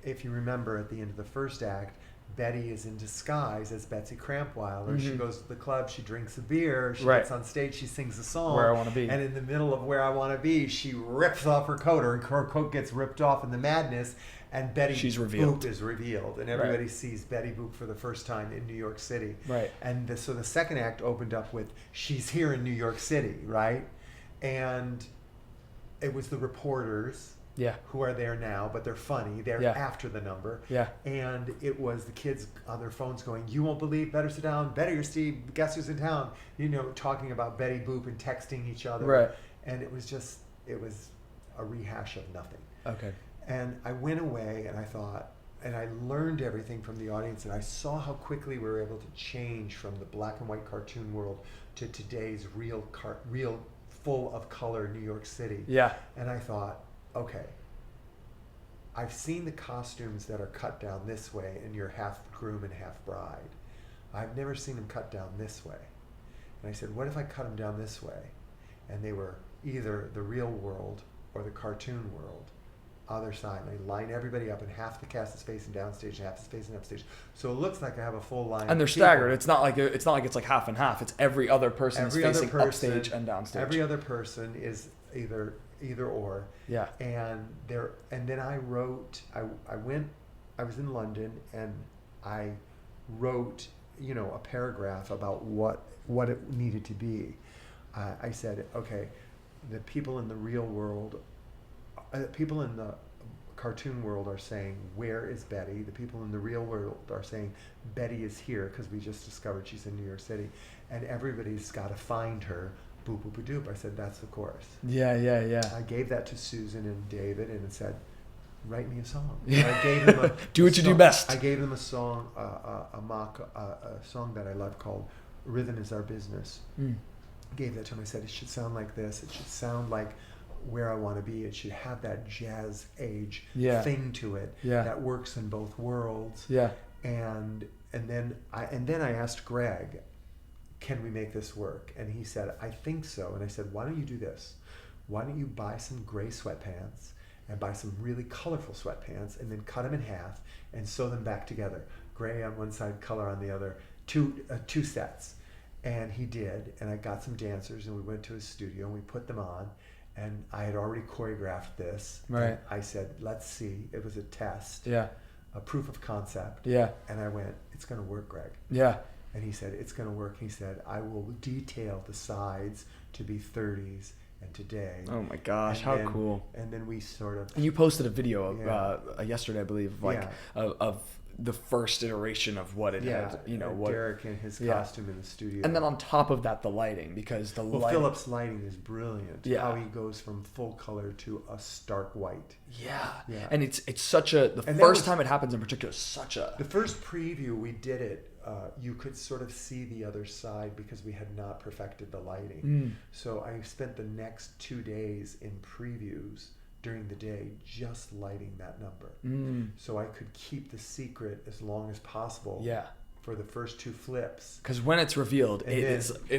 if you remember at the end of the first act, Betty is in disguise as Betsy Crampweiler. She goes to the club, she drinks a beer, she gets on stage, she sings a song. Where I Want to Be. And in the middle of Where I Want to Be, she rips off her coat, or her coat gets ripped off in the madness, and Betty Boop is revealed. And everybody sees Betty Boop for the first time in New York City. Right. And so the second act opened up with, she's here in New York City, right? And it was the reporters. Yeah. Who are there now, but they're funny. They're after the number. Yeah. And it was the kids on their phones going, "You won't believe, better sit down, Betty or Steve, guess who's in town?" You know, talking about Betty Boop and texting each other. Right. And it was a rehash of nothing. Okay. And I went away and I thought, and I learned everything from the audience, and I saw how quickly we were able to change from the black and white cartoon world to today's real full of color New York City. Yeah. And I thought, okay, I've seen the costumes that are cut down this way and you're half groom and half bride. I've never seen them cut down this way. And I said, what if I cut them down this way? And they were either the real world or the cartoon world, other side. And I line everybody up, and half the cast is facing downstage and half is facing upstage. So it looks like I have a full line. And they're staggered. It's not like it's like half and half. It's every other person is facing upstage and downstage. Every other person is either or. Yeah. And then I wrote. I was in London, and I wrote, you know, a paragraph about what it needed to be. I said, okay, the people in the real world, people in the cartoon world are saying, where is Betty? The people in the real world are saying, Betty is here, because we just discovered she's in New York City, and everybody's got to find her. Boop, boop, boop, doop. I said, that's the chorus. Yeah. I gave that to Susan and David, and it said, write me a song. Yeah. I gave them do what you do best. I gave them a song, a song that I love called Rhythm Is Our Business. Gave that to them. I said, it should sound like this. It should sound like Where I Want to Be. It should have that jazz age thing to it that works in both worlds. Yeah. And then I asked Greg, can we make this work? And he said, I think so. And I said, why don't you do this? Why don't you buy some gray sweatpants and buy some really colorful sweatpants, and then cut them in half and sew them back together. Gray on one side, color on the other, two sets. And he did, and I got some dancers, and we went to his studio, and we put them on, and I had already choreographed this. Right. And I said, let's see. It was a test. Yeah. A proof of concept. Yeah. And I went, it's going to work, Greg. Yeah. And he said, it's going to work. He said, I will detail the sides to be 30s and today. Oh my gosh, how cool. And then we sort of... And you posted a video yesterday, I believe, of of the first iteration of what it had, you know, what Derek in his costume in the studio. And then on top of that, the lighting, because Philip's lighting is brilliant. Yeah. How he goes from full color to a stark white. Yeah. Yeah. And it's such a, the first time it happens in particular, such a... The first preview we did it, you could sort of see the other side because we had not perfected the lighting. So I spent the next 2 days in previews during the day just lighting that number. So I could keep the secret as long as possible. Yeah. for the first 2 flips. Because when it's revealed, And it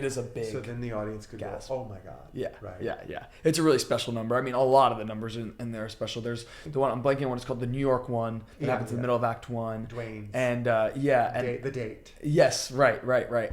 is a big. So then the audience could gasp. go, "Oh my god!" Yeah, right. yeah. It's a really special number. I mean, a lot of the numbers in there are special. There's the one I'm blanking on what it's called, the New York one. That happens in the middle of Act 1. Dwayne's. And the date. Yes, right.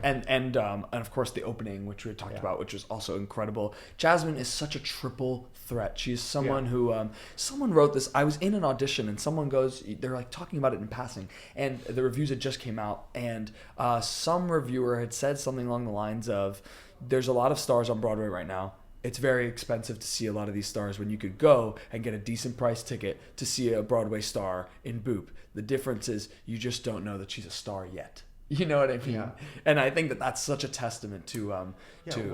And of course the opening, which we had talked about, which was also incredible. Jasmine is such a triple threat. She is someone who someone wrote this. I was in an audition and someone goes, they're like talking about it in passing, and the reviews had just came out, and some reviewer had said something along the lines of, there's a lot of stars on Broadway right now. It's very expensive to see a lot of these stars when you could go and get a decent price ticket to see a Broadway star in Boop. The difference is you just don't know that she's a star yet. You know what I mean? Yeah. And I think that that's such a testament to Well,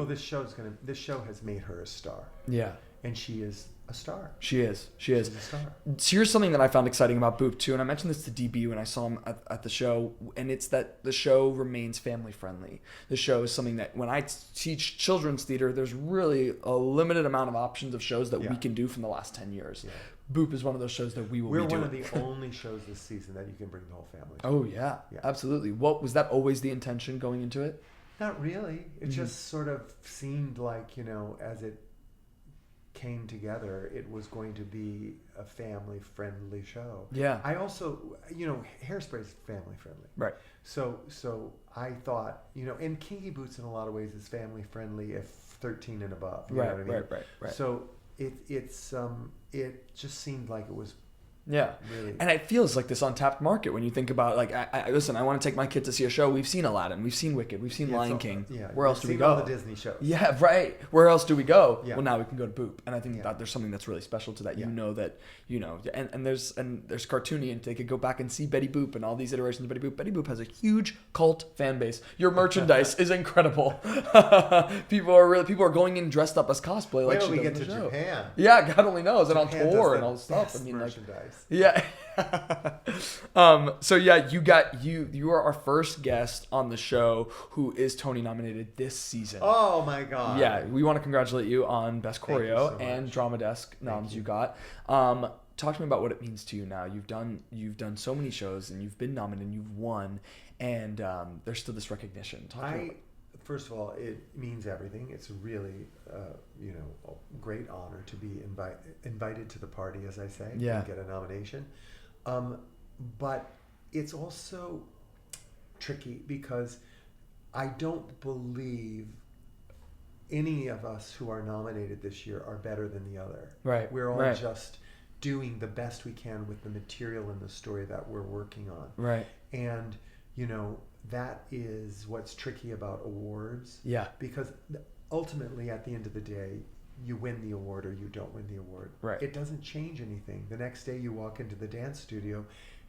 this show has made her a star. Yeah. And she is a star. She is. She's a star. So here's something that I found exciting about Boop too, and I mentioned this to DB when I saw him at the show, and it's that the show remains family friendly. The show is something that when I teach children's theater, there's really a limited amount of options of shows that we can do from the last 10 years. Yeah. Boop is one of those shows that we're one of the only shows this season that you can bring the whole family to. Oh yeah, absolutely. What was that always the intention going into it? Not really. It just sort of seemed like, as it came together, it was going to be a family-friendly show. Yeah. I also, Hairspray is family-friendly. Right. So I thought, and Kinky Boots in a lot of ways is family-friendly if 13 and above. You know what I mean? Right. So it just seemed like it was. Yeah, really. And it feels like this untapped market when you think about, like, I listen, I want to take my kid to see a show. We've seen Aladdin, we've seen Wicked, we've seen Lion King. Yeah. Where else do we go? All the Disney shows. Yeah, right. Where else do we go? Yeah. Well, now we can go to Boop, and I think that there's something that's really special to that. And there's cartoony, and they could go back and see Betty Boop and all these iterations of Betty Boop. Betty Boop has a huge cult fan base. Your merchandise is incredible. People are going in dressed up as cosplay. Like Wait till we she get does to in the show. Japan. Yeah, God only knows, and on Japan tour and all this stuff. I mean, merchandise. Yeah. So yeah, you are our first guest on the show who is Tony nominated this season. Oh my god. Yeah, we want to congratulate you on Best Choreo so and much. Drama Desk noms you got. Talk to me about what it means to you now. You've done so many shows and you've been nominated and you've won, and there's still this recognition. First of all, it means everything. It's really, a great honor to be invited to the party, as I say, and get a nomination. But it's also tricky because I don't believe any of us who are nominated this year are better than the other. Right. We're all just doing the best we can with the material and the story that we're working on. Right. And, that is what's tricky about awards. Yeah. Because ultimately, at the end of the day, you win the award or you don't win the award. Right. It doesn't change anything. The next day you walk into the dance studio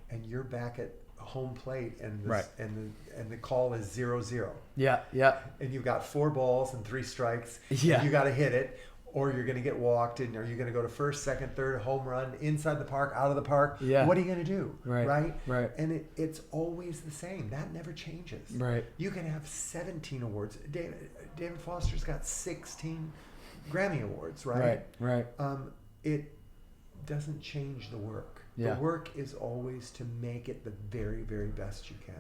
and you're back at home plate and the call is 0-0. Yeah. And you've got 4 balls and 3 strikes. Yeah. And you got to hit it, or you're going to get walked, and are you going to go to first, second, third, home run, inside the park, out of the park? Yeah. What are you going to do? Right. And it's always the same. That never changes. Right. You can have 17 awards. David Foster's got 16 Grammy Awards, right? Right. It doesn't change the work. Yeah. The work is always to make it the very, very best you can.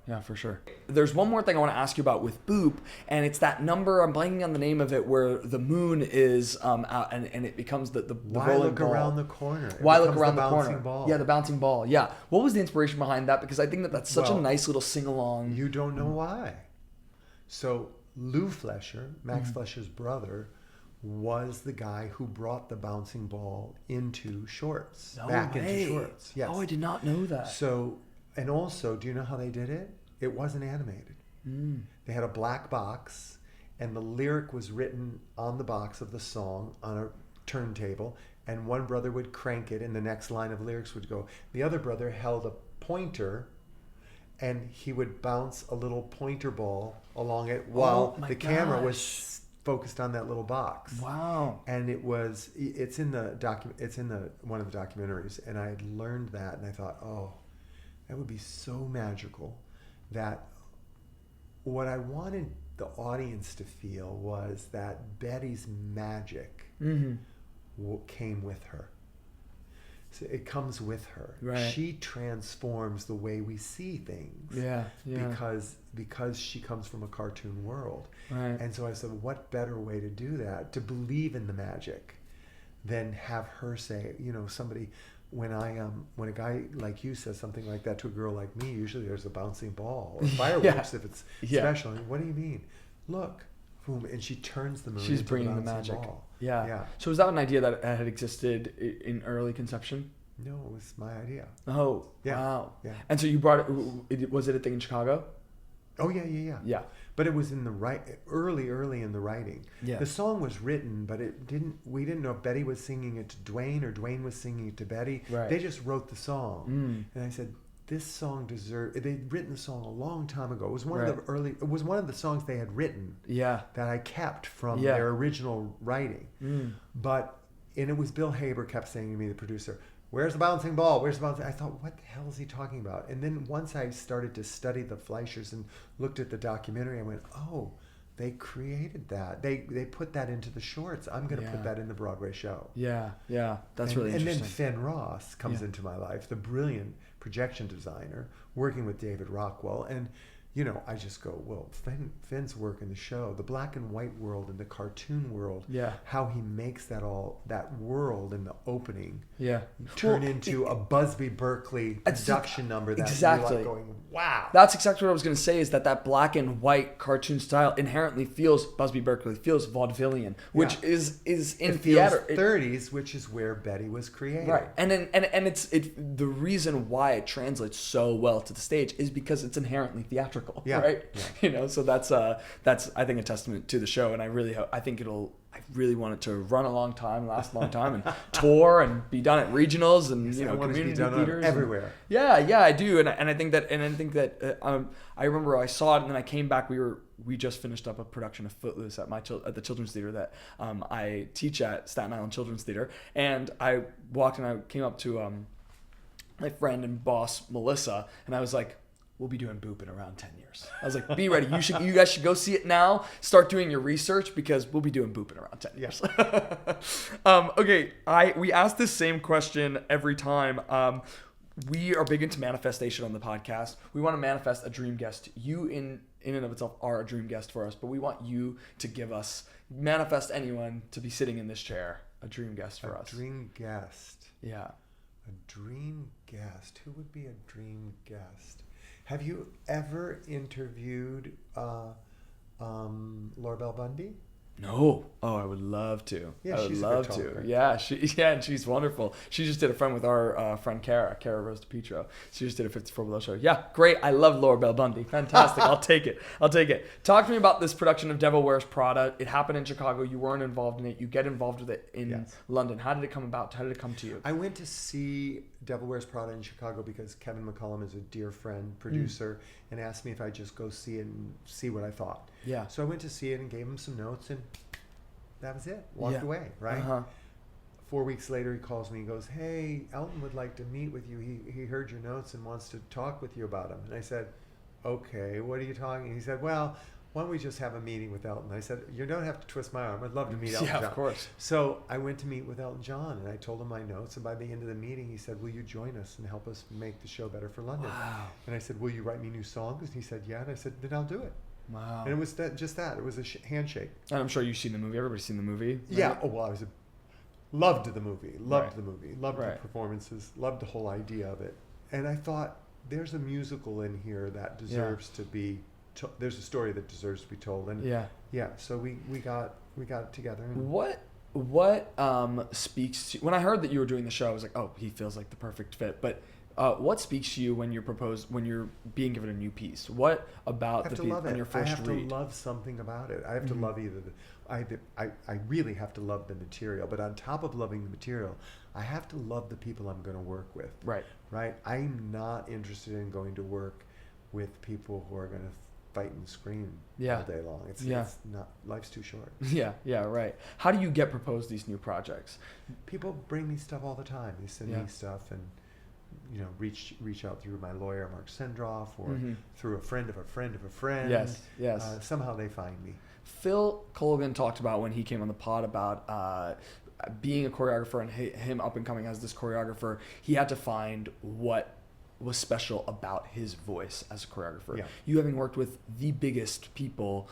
Yeah, for sure. There's one more thing I want to ask you about with Boop, and it's that number, I'm blanking on the name of it, where the moon is out and it becomes the Why rolling look ball. around the corner? Why look around the corner? Ball. Yeah, the bouncing ball. Yeah. What was the inspiration behind that? Because I think that's such a nice little sing-along. You don't know why. So Lou Flesher, Max Flesher's brother, was the guy who brought the bouncing ball into shorts. Into shorts. Yes. Oh, I did not know that. So, and also, do you know how they did it? It wasn't animated. They had a black box, and the lyric was written on the box of the song on a turntable, and one brother would crank it, and the next line of lyrics would go. The other brother held a pointer, and he would bounce a little pointer ball along it while the camera was focused on that little box. Wow. And it's in one of the documentaries, and I had learned that, and I thought, oh, that would be so magical. That what I wanted the audience to feel was that Betty's magic came with her. it comes with her. Right. She transforms the way we see things. Yeah. Because she comes from a cartoon world. Right. And so I said, what better way to do that, to believe in the magic, than have her say, somebody, when a guy like you says something like that to a girl like me, usually there's a bouncing ball or fireworks if it's special. And what do you mean? Look, boom, and she turns the moon. She's into bringing a the bouncing magic. ball. Yeah. So was that an idea that had existed in early conception? No, it was my idea. Oh, yeah. Wow. Yeah. And so you brought it. Was it a thing in Chicago? Oh yeah. Yeah. But it was in the early in the writing. Yeah. The song was written, but we didn't know if Betty was singing it to Dwayne or Dwayne was singing it to Betty. Right. They just wrote the song. And I said, this song they'd written the song a long time ago. It was one of the songs they had written. Yeah. That I kept from their original writing. And it was Bill Haber kept saying to me, the producer, where's the bouncing ball? Where's the bouncing? I thought, what the hell is he talking about? And then once I started to study the Fleischers and looked at the documentary, I went, oh, they created that. They put that into the shorts. I'm going to put that in the Broadway show. Yeah. That's really interesting. And then Finn Ross comes into my life, the brilliant projection designer, working with David Rockwell. And, I just go, well, Finn's work in the show, the black and white world and the cartoon world, how he makes that world in the opening turn into a Busby Berkeley production number that you're like going, wow. That's exactly what I was going to say, is that black and white cartoon style inherently feels Busby Berkeley, feels vaudevillian, which is in theater. Feels 30s, which is where Betty was created. Right. And it's the reason why it translates so well to the stage is because it's inherently theatrical. Yeah. Right. Yeah. So that's I think a testament to the show, and I really want it to run a long time, last a long time, and tour and be done at regionals and community theaters everywhere. I do, and I think that I remember I saw it, and then I came back. We just finished up a production of Footloose at the Children's Theater that I teach at, Staten Island Children's Theater, and I walked and I came up to my friend and boss Melissa, and I was like, we'll be doing Boop in around 10 years. I was like, be ready. You guys should go see it now. Start doing your research, because we'll be doing Boop in around 10 years. Okay. We ask this same question every time. We are big into manifestation on the podcast. We want to manifest a dream guest. You in and of itself are a dream guest for us, but we want you to manifest anyone to be sitting in this chair, a dream guest for us. A dream guest. Yeah. A dream guest. Who would be a dream guest? Have you ever interviewed Laura Bell Bundy? No. Oh, I would love to. Yeah, I would she's love a good talker. to. Yeah, and she's wonderful. She just did a friend with our friend Kara Rose DePietro. She just did a 54 Below show. Yeah, great. I love Laura Bell Bundy. Fantastic. I'll take it. Talk to me about this production of Devil Wears Prada. It happened in Chicago. You weren't involved in it. You get involved with it in London. How did it come about? How did it come to you? I went to see Devil Wears Prada in Chicago because Kevin McCullum is a dear friend, producer, and asked me if I'd just go see it and see what I thought. Yeah. So I went to see it and gave him some notes, and that was it. Walked away, right? 4 weeks later, he calls me and goes, hey, Elton would like to meet with you. He heard your notes and wants to talk with you about them. And I said, okay, what are you talking? He said, well, why don't we just have a meeting with Elton? I said, you don't have to twist my arm. I'd love to meet Elton John. Yeah, of course. So I went to meet with Elton John, and I told him my notes. And by the end of the meeting, he said, will you join us and help us make the show better for London? Wow. And I said, will you write me new songs? And he said, yeah. And I said, then I'll do it. Wow. And it was just that. It was a handshake. And I'm sure you've seen the movie. Everybody's seen the movie. Right? Yeah. Oh, well, loved the movie. Loved Right. the performances. Loved the whole idea of it. And I thought, there's a musical in here that deserves to be. There's a story that deserves to be told. And so we got it together. And What speaks to, when I heard that you were doing the show, I was like, oh, he feels like the perfect fit. But what speaks to you when you're being given a new piece? What about the piece on your first read? I have to love something about it. I have to love I really have to love the material. But on top of loving the material, I have to love the people I'm going to work with. Right. I'm not interested in going to work with people who are going to fight and scream all day long. It's not, life's too short. Yeah, right. How do you get proposed these new projects? People bring me stuff all the time. They send me stuff, and reach out through my lawyer Mark Sendroff, or through a friend of a friend of a friend. Yes. Somehow they find me. Phil Colgan talked about, when he came on the pod, about being a choreographer and him up and coming as this choreographer, he had to find what was special about his voice as a choreographer. Yeah. You having worked with the biggest people,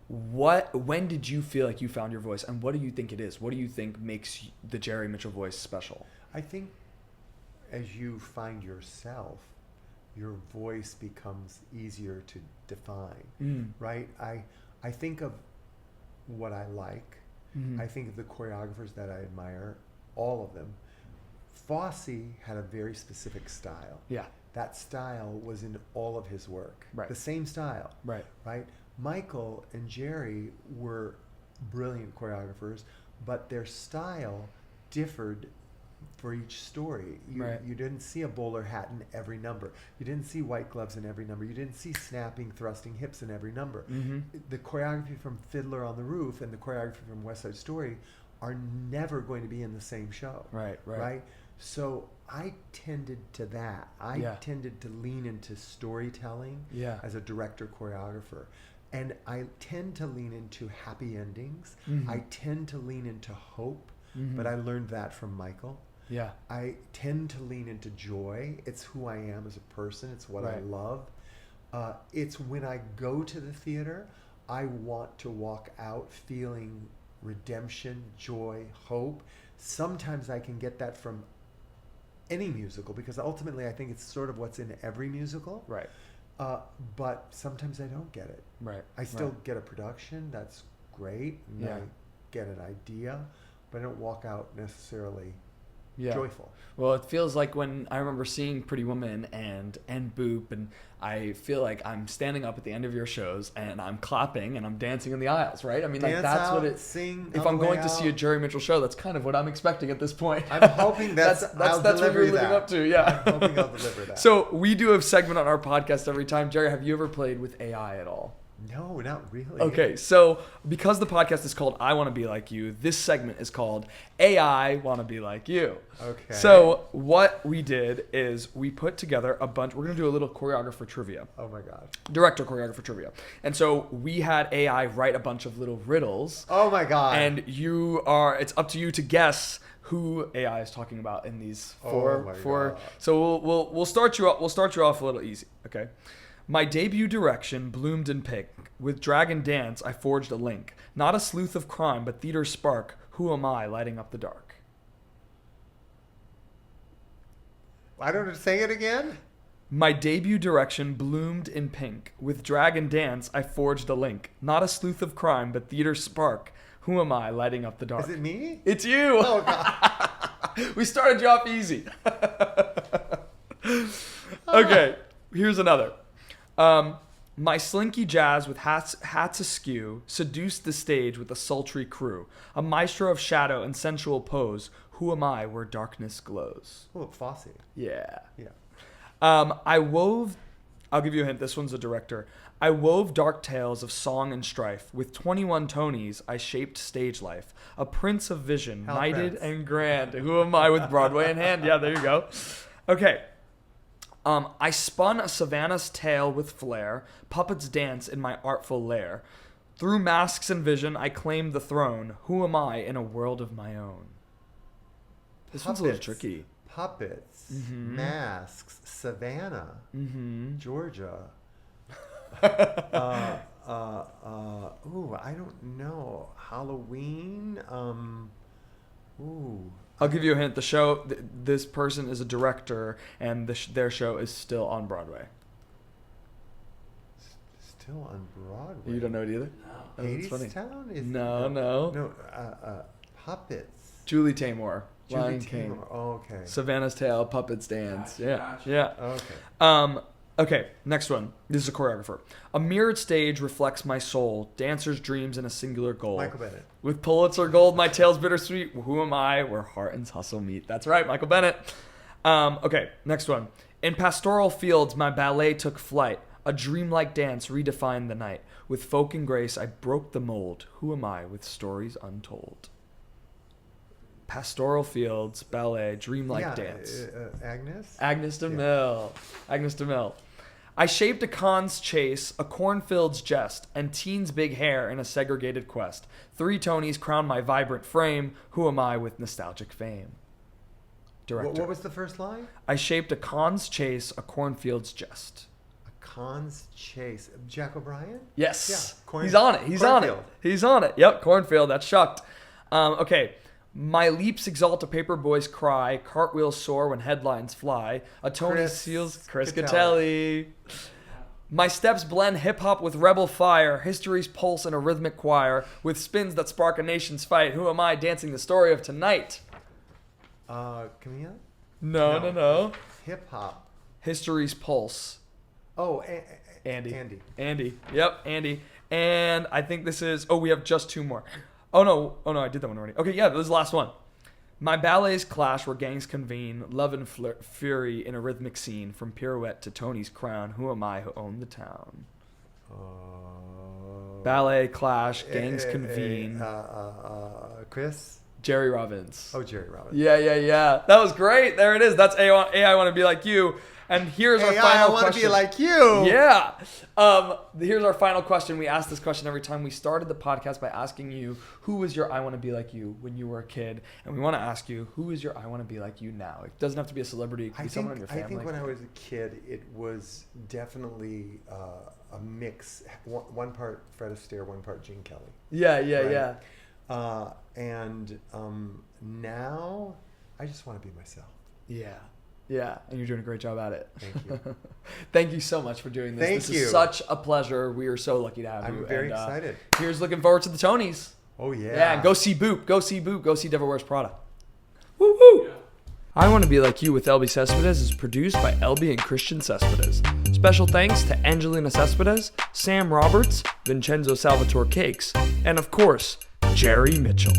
when did you feel like you found your voice, and what do you think it is? What do you think makes the Jerry Mitchell voice special? I think as you find yourself, your voice becomes easier to define, right? I think of what I like. I think of the choreographers that I admire, all of them. Fosse had a very specific style. Yeah. That style was in all of his work. Right. The same style. Right. Right? Michael and Jerry were brilliant choreographers, but their style differed for each story. You didn't see a bowler hat in every number. You didn't see white gloves in every number. You didn't see snapping, thrusting hips in every number. The choreography from Fiddler on the Roof and the choreography from West Side Story are never going to be in the same show. Right? So I tended to that. I tended to lean into storytelling as a director choreographer. And I tend to lean into happy endings. I tend to lean into hope, but I learned that from Michael. Yeah. I tend to lean into joy. It's who I am as a person. It's what I love. It's when I go to the theater, I want to walk out feeling redemption, joy, hope. Sometimes I can get that from any musical, because ultimately I think it's sort of what's in every musical. Right. But sometimes I don't get it. Right. I still get a production. That's great. And I get an idea, but I don't walk out necessarily joyful. Well, it feels like when I remember seeing Pretty Woman and Boop, and I feel like I'm standing up at the end of your shows and I'm clapping and I'm dancing in the aisles, right? I mean, Dance like that's out, what it. Sing. If I'm going to see a Jerry Mitchell show, that's kind of what I'm expecting at this point. I'm hoping that's what you're living up to. Yeah. I'm hoping I'll deliver that. So we do a segment on our podcast every time. Jerry, have you ever played with AI at all? No, not really. Okay, so because the podcast is called I Want to Be Like You, this segment is called AI Want to Be Like You. Okay. So what we did is we put together a bunch, we're going to do a little choreographer trivia. Oh my God. Director choreographer trivia. And so we had AI write a bunch of little riddles. Oh my God. And it's up to you to guess who AI is talking about in these four. God. So we'll start you off a little easy, okay? My debut direction bloomed in pink. With Dragon Dance, I forged a link. Not a sleuth of crime, but theater spark. Who am I lighting up the dark? I don't know. Say it again. My debut direction bloomed in pink. With Dragon Dance, I forged a link. Not a sleuth of crime, but theater spark. Who am I lighting up the dark? Is it me? It's you. Oh God. We started you off easy. Okay, here's another. My slinky jazz with hats askew seduced the stage with a sultry crew. A maestro of shadow and sensual pose. Who am I where darkness glows? Oh, Fosse. Yeah. Yeah. I'll give you a hint. This one's a director. I wove dark tales of song and strife. With 21 Tonys, I shaped stage life. A prince of vision, Hal knighted Prince. and grand. Who am I with Broadway in hand? Yeah, there you go. Okay. I spun a Savannah's tale with flair. Puppets dance in my artful lair. Through masks and vision, I claimed the throne. Who am I in a world of my own? This one's a little tricky. Puppets, masks, Savannah, Georgia. I don't know. Halloween. I'll give you a hint. The show, this person is a director, and their show is still on Broadway. Still on Broadway. You don't know it either? No. Oh, that's funny. Hadestown is No. Puppets. Julie Taymor, Julie Lion King. Taymor. Oh, okay. Savannah's Tale, Puppets Dance. Gotcha. Yeah. Okay. Okay, next one. This is a choreographer. A mirrored stage reflects my soul, dancer's dreams and a singular goal. Michael Bennett. With Pulitzer gold, my tale's bittersweet. Who am I where heart and hustle meet? That's right, Michael Bennett. Okay, next one. In pastoral fields, my ballet took flight. A dreamlike dance redefined the night. With folk and grace, I broke the mold. Who am I with stories untold? Pastoral fields, ballet, dreamlike dance. Agnes? Agnes DeMille. Agnes DeMille. I shaped a con's chase, a cornfield's jest, and teen's big hair in a segregated quest. 3 Tonys crown my vibrant frame. Who am I with nostalgic fame? Director. What was the first line? I shaped a con's chase, a cornfield's jest. A con's chase. Jack O'Brien? Yes. Yeah. He's on it. He's on it. Cornfield. He's on it. Yep, cornfield. That's shucked. Okay. My leaps exalt a paper boy's cry. Cartwheels soar when headlines fly. A Tony Chris seals Chris Catelli. Catelli. My steps blend hip-hop with rebel fire. History's pulse in a rhythmic choir. With spins that spark a nation's fight. Who am I dancing the story of tonight? Camilla? No. Hip hop. History's pulse. Oh, Andy. Andy. Yep, Andy. And I think this is... Oh, we have just 2 more. Oh, no, I did that one already. Okay, yeah, this is the last one. My ballets clash where gangs convene. Love and fury in a rhythmic scene. From pirouette to Tony's crown. Who am I who own the town? Ballet clash, gangs convene. Chris? Jerry Robbins. Oh, Jerry Robbins. Yeah. That was great. There it is. That's I Want to Be Like You. And here's our final question. I want to be like you. Yeah. Here's our final question. We ask this question every time. We started the podcast by asking you, who was your I Want to Be Like You when you were a kid? And we want to ask you, who is your I Want to Be Like You now? It doesn't have to be a celebrity. It could be someone in your family. I think when I was a kid, it was definitely a mix. One part Fred Astaire, one part Gene Kelly. Yeah. And now I just want to be myself. Yeah, and you're doing a great job at it. Thank you. Thank you so much for doing this. Thank this you. is such a pleasure. We are so lucky to have you. I'm very excited. Here's looking forward to the Tonys. Oh, yeah. Yeah, and go see Boop. Go see Devil Wears Prada. Woo! Yeah. I Want to Be Like You with Elbi Cespedes is produced by Elbi and Christian Cespedes. Special thanks to Angelina Cespedes, Sam Roberts, Vincenzo Salvatore Cakes, and of course, Jerry Mitchell.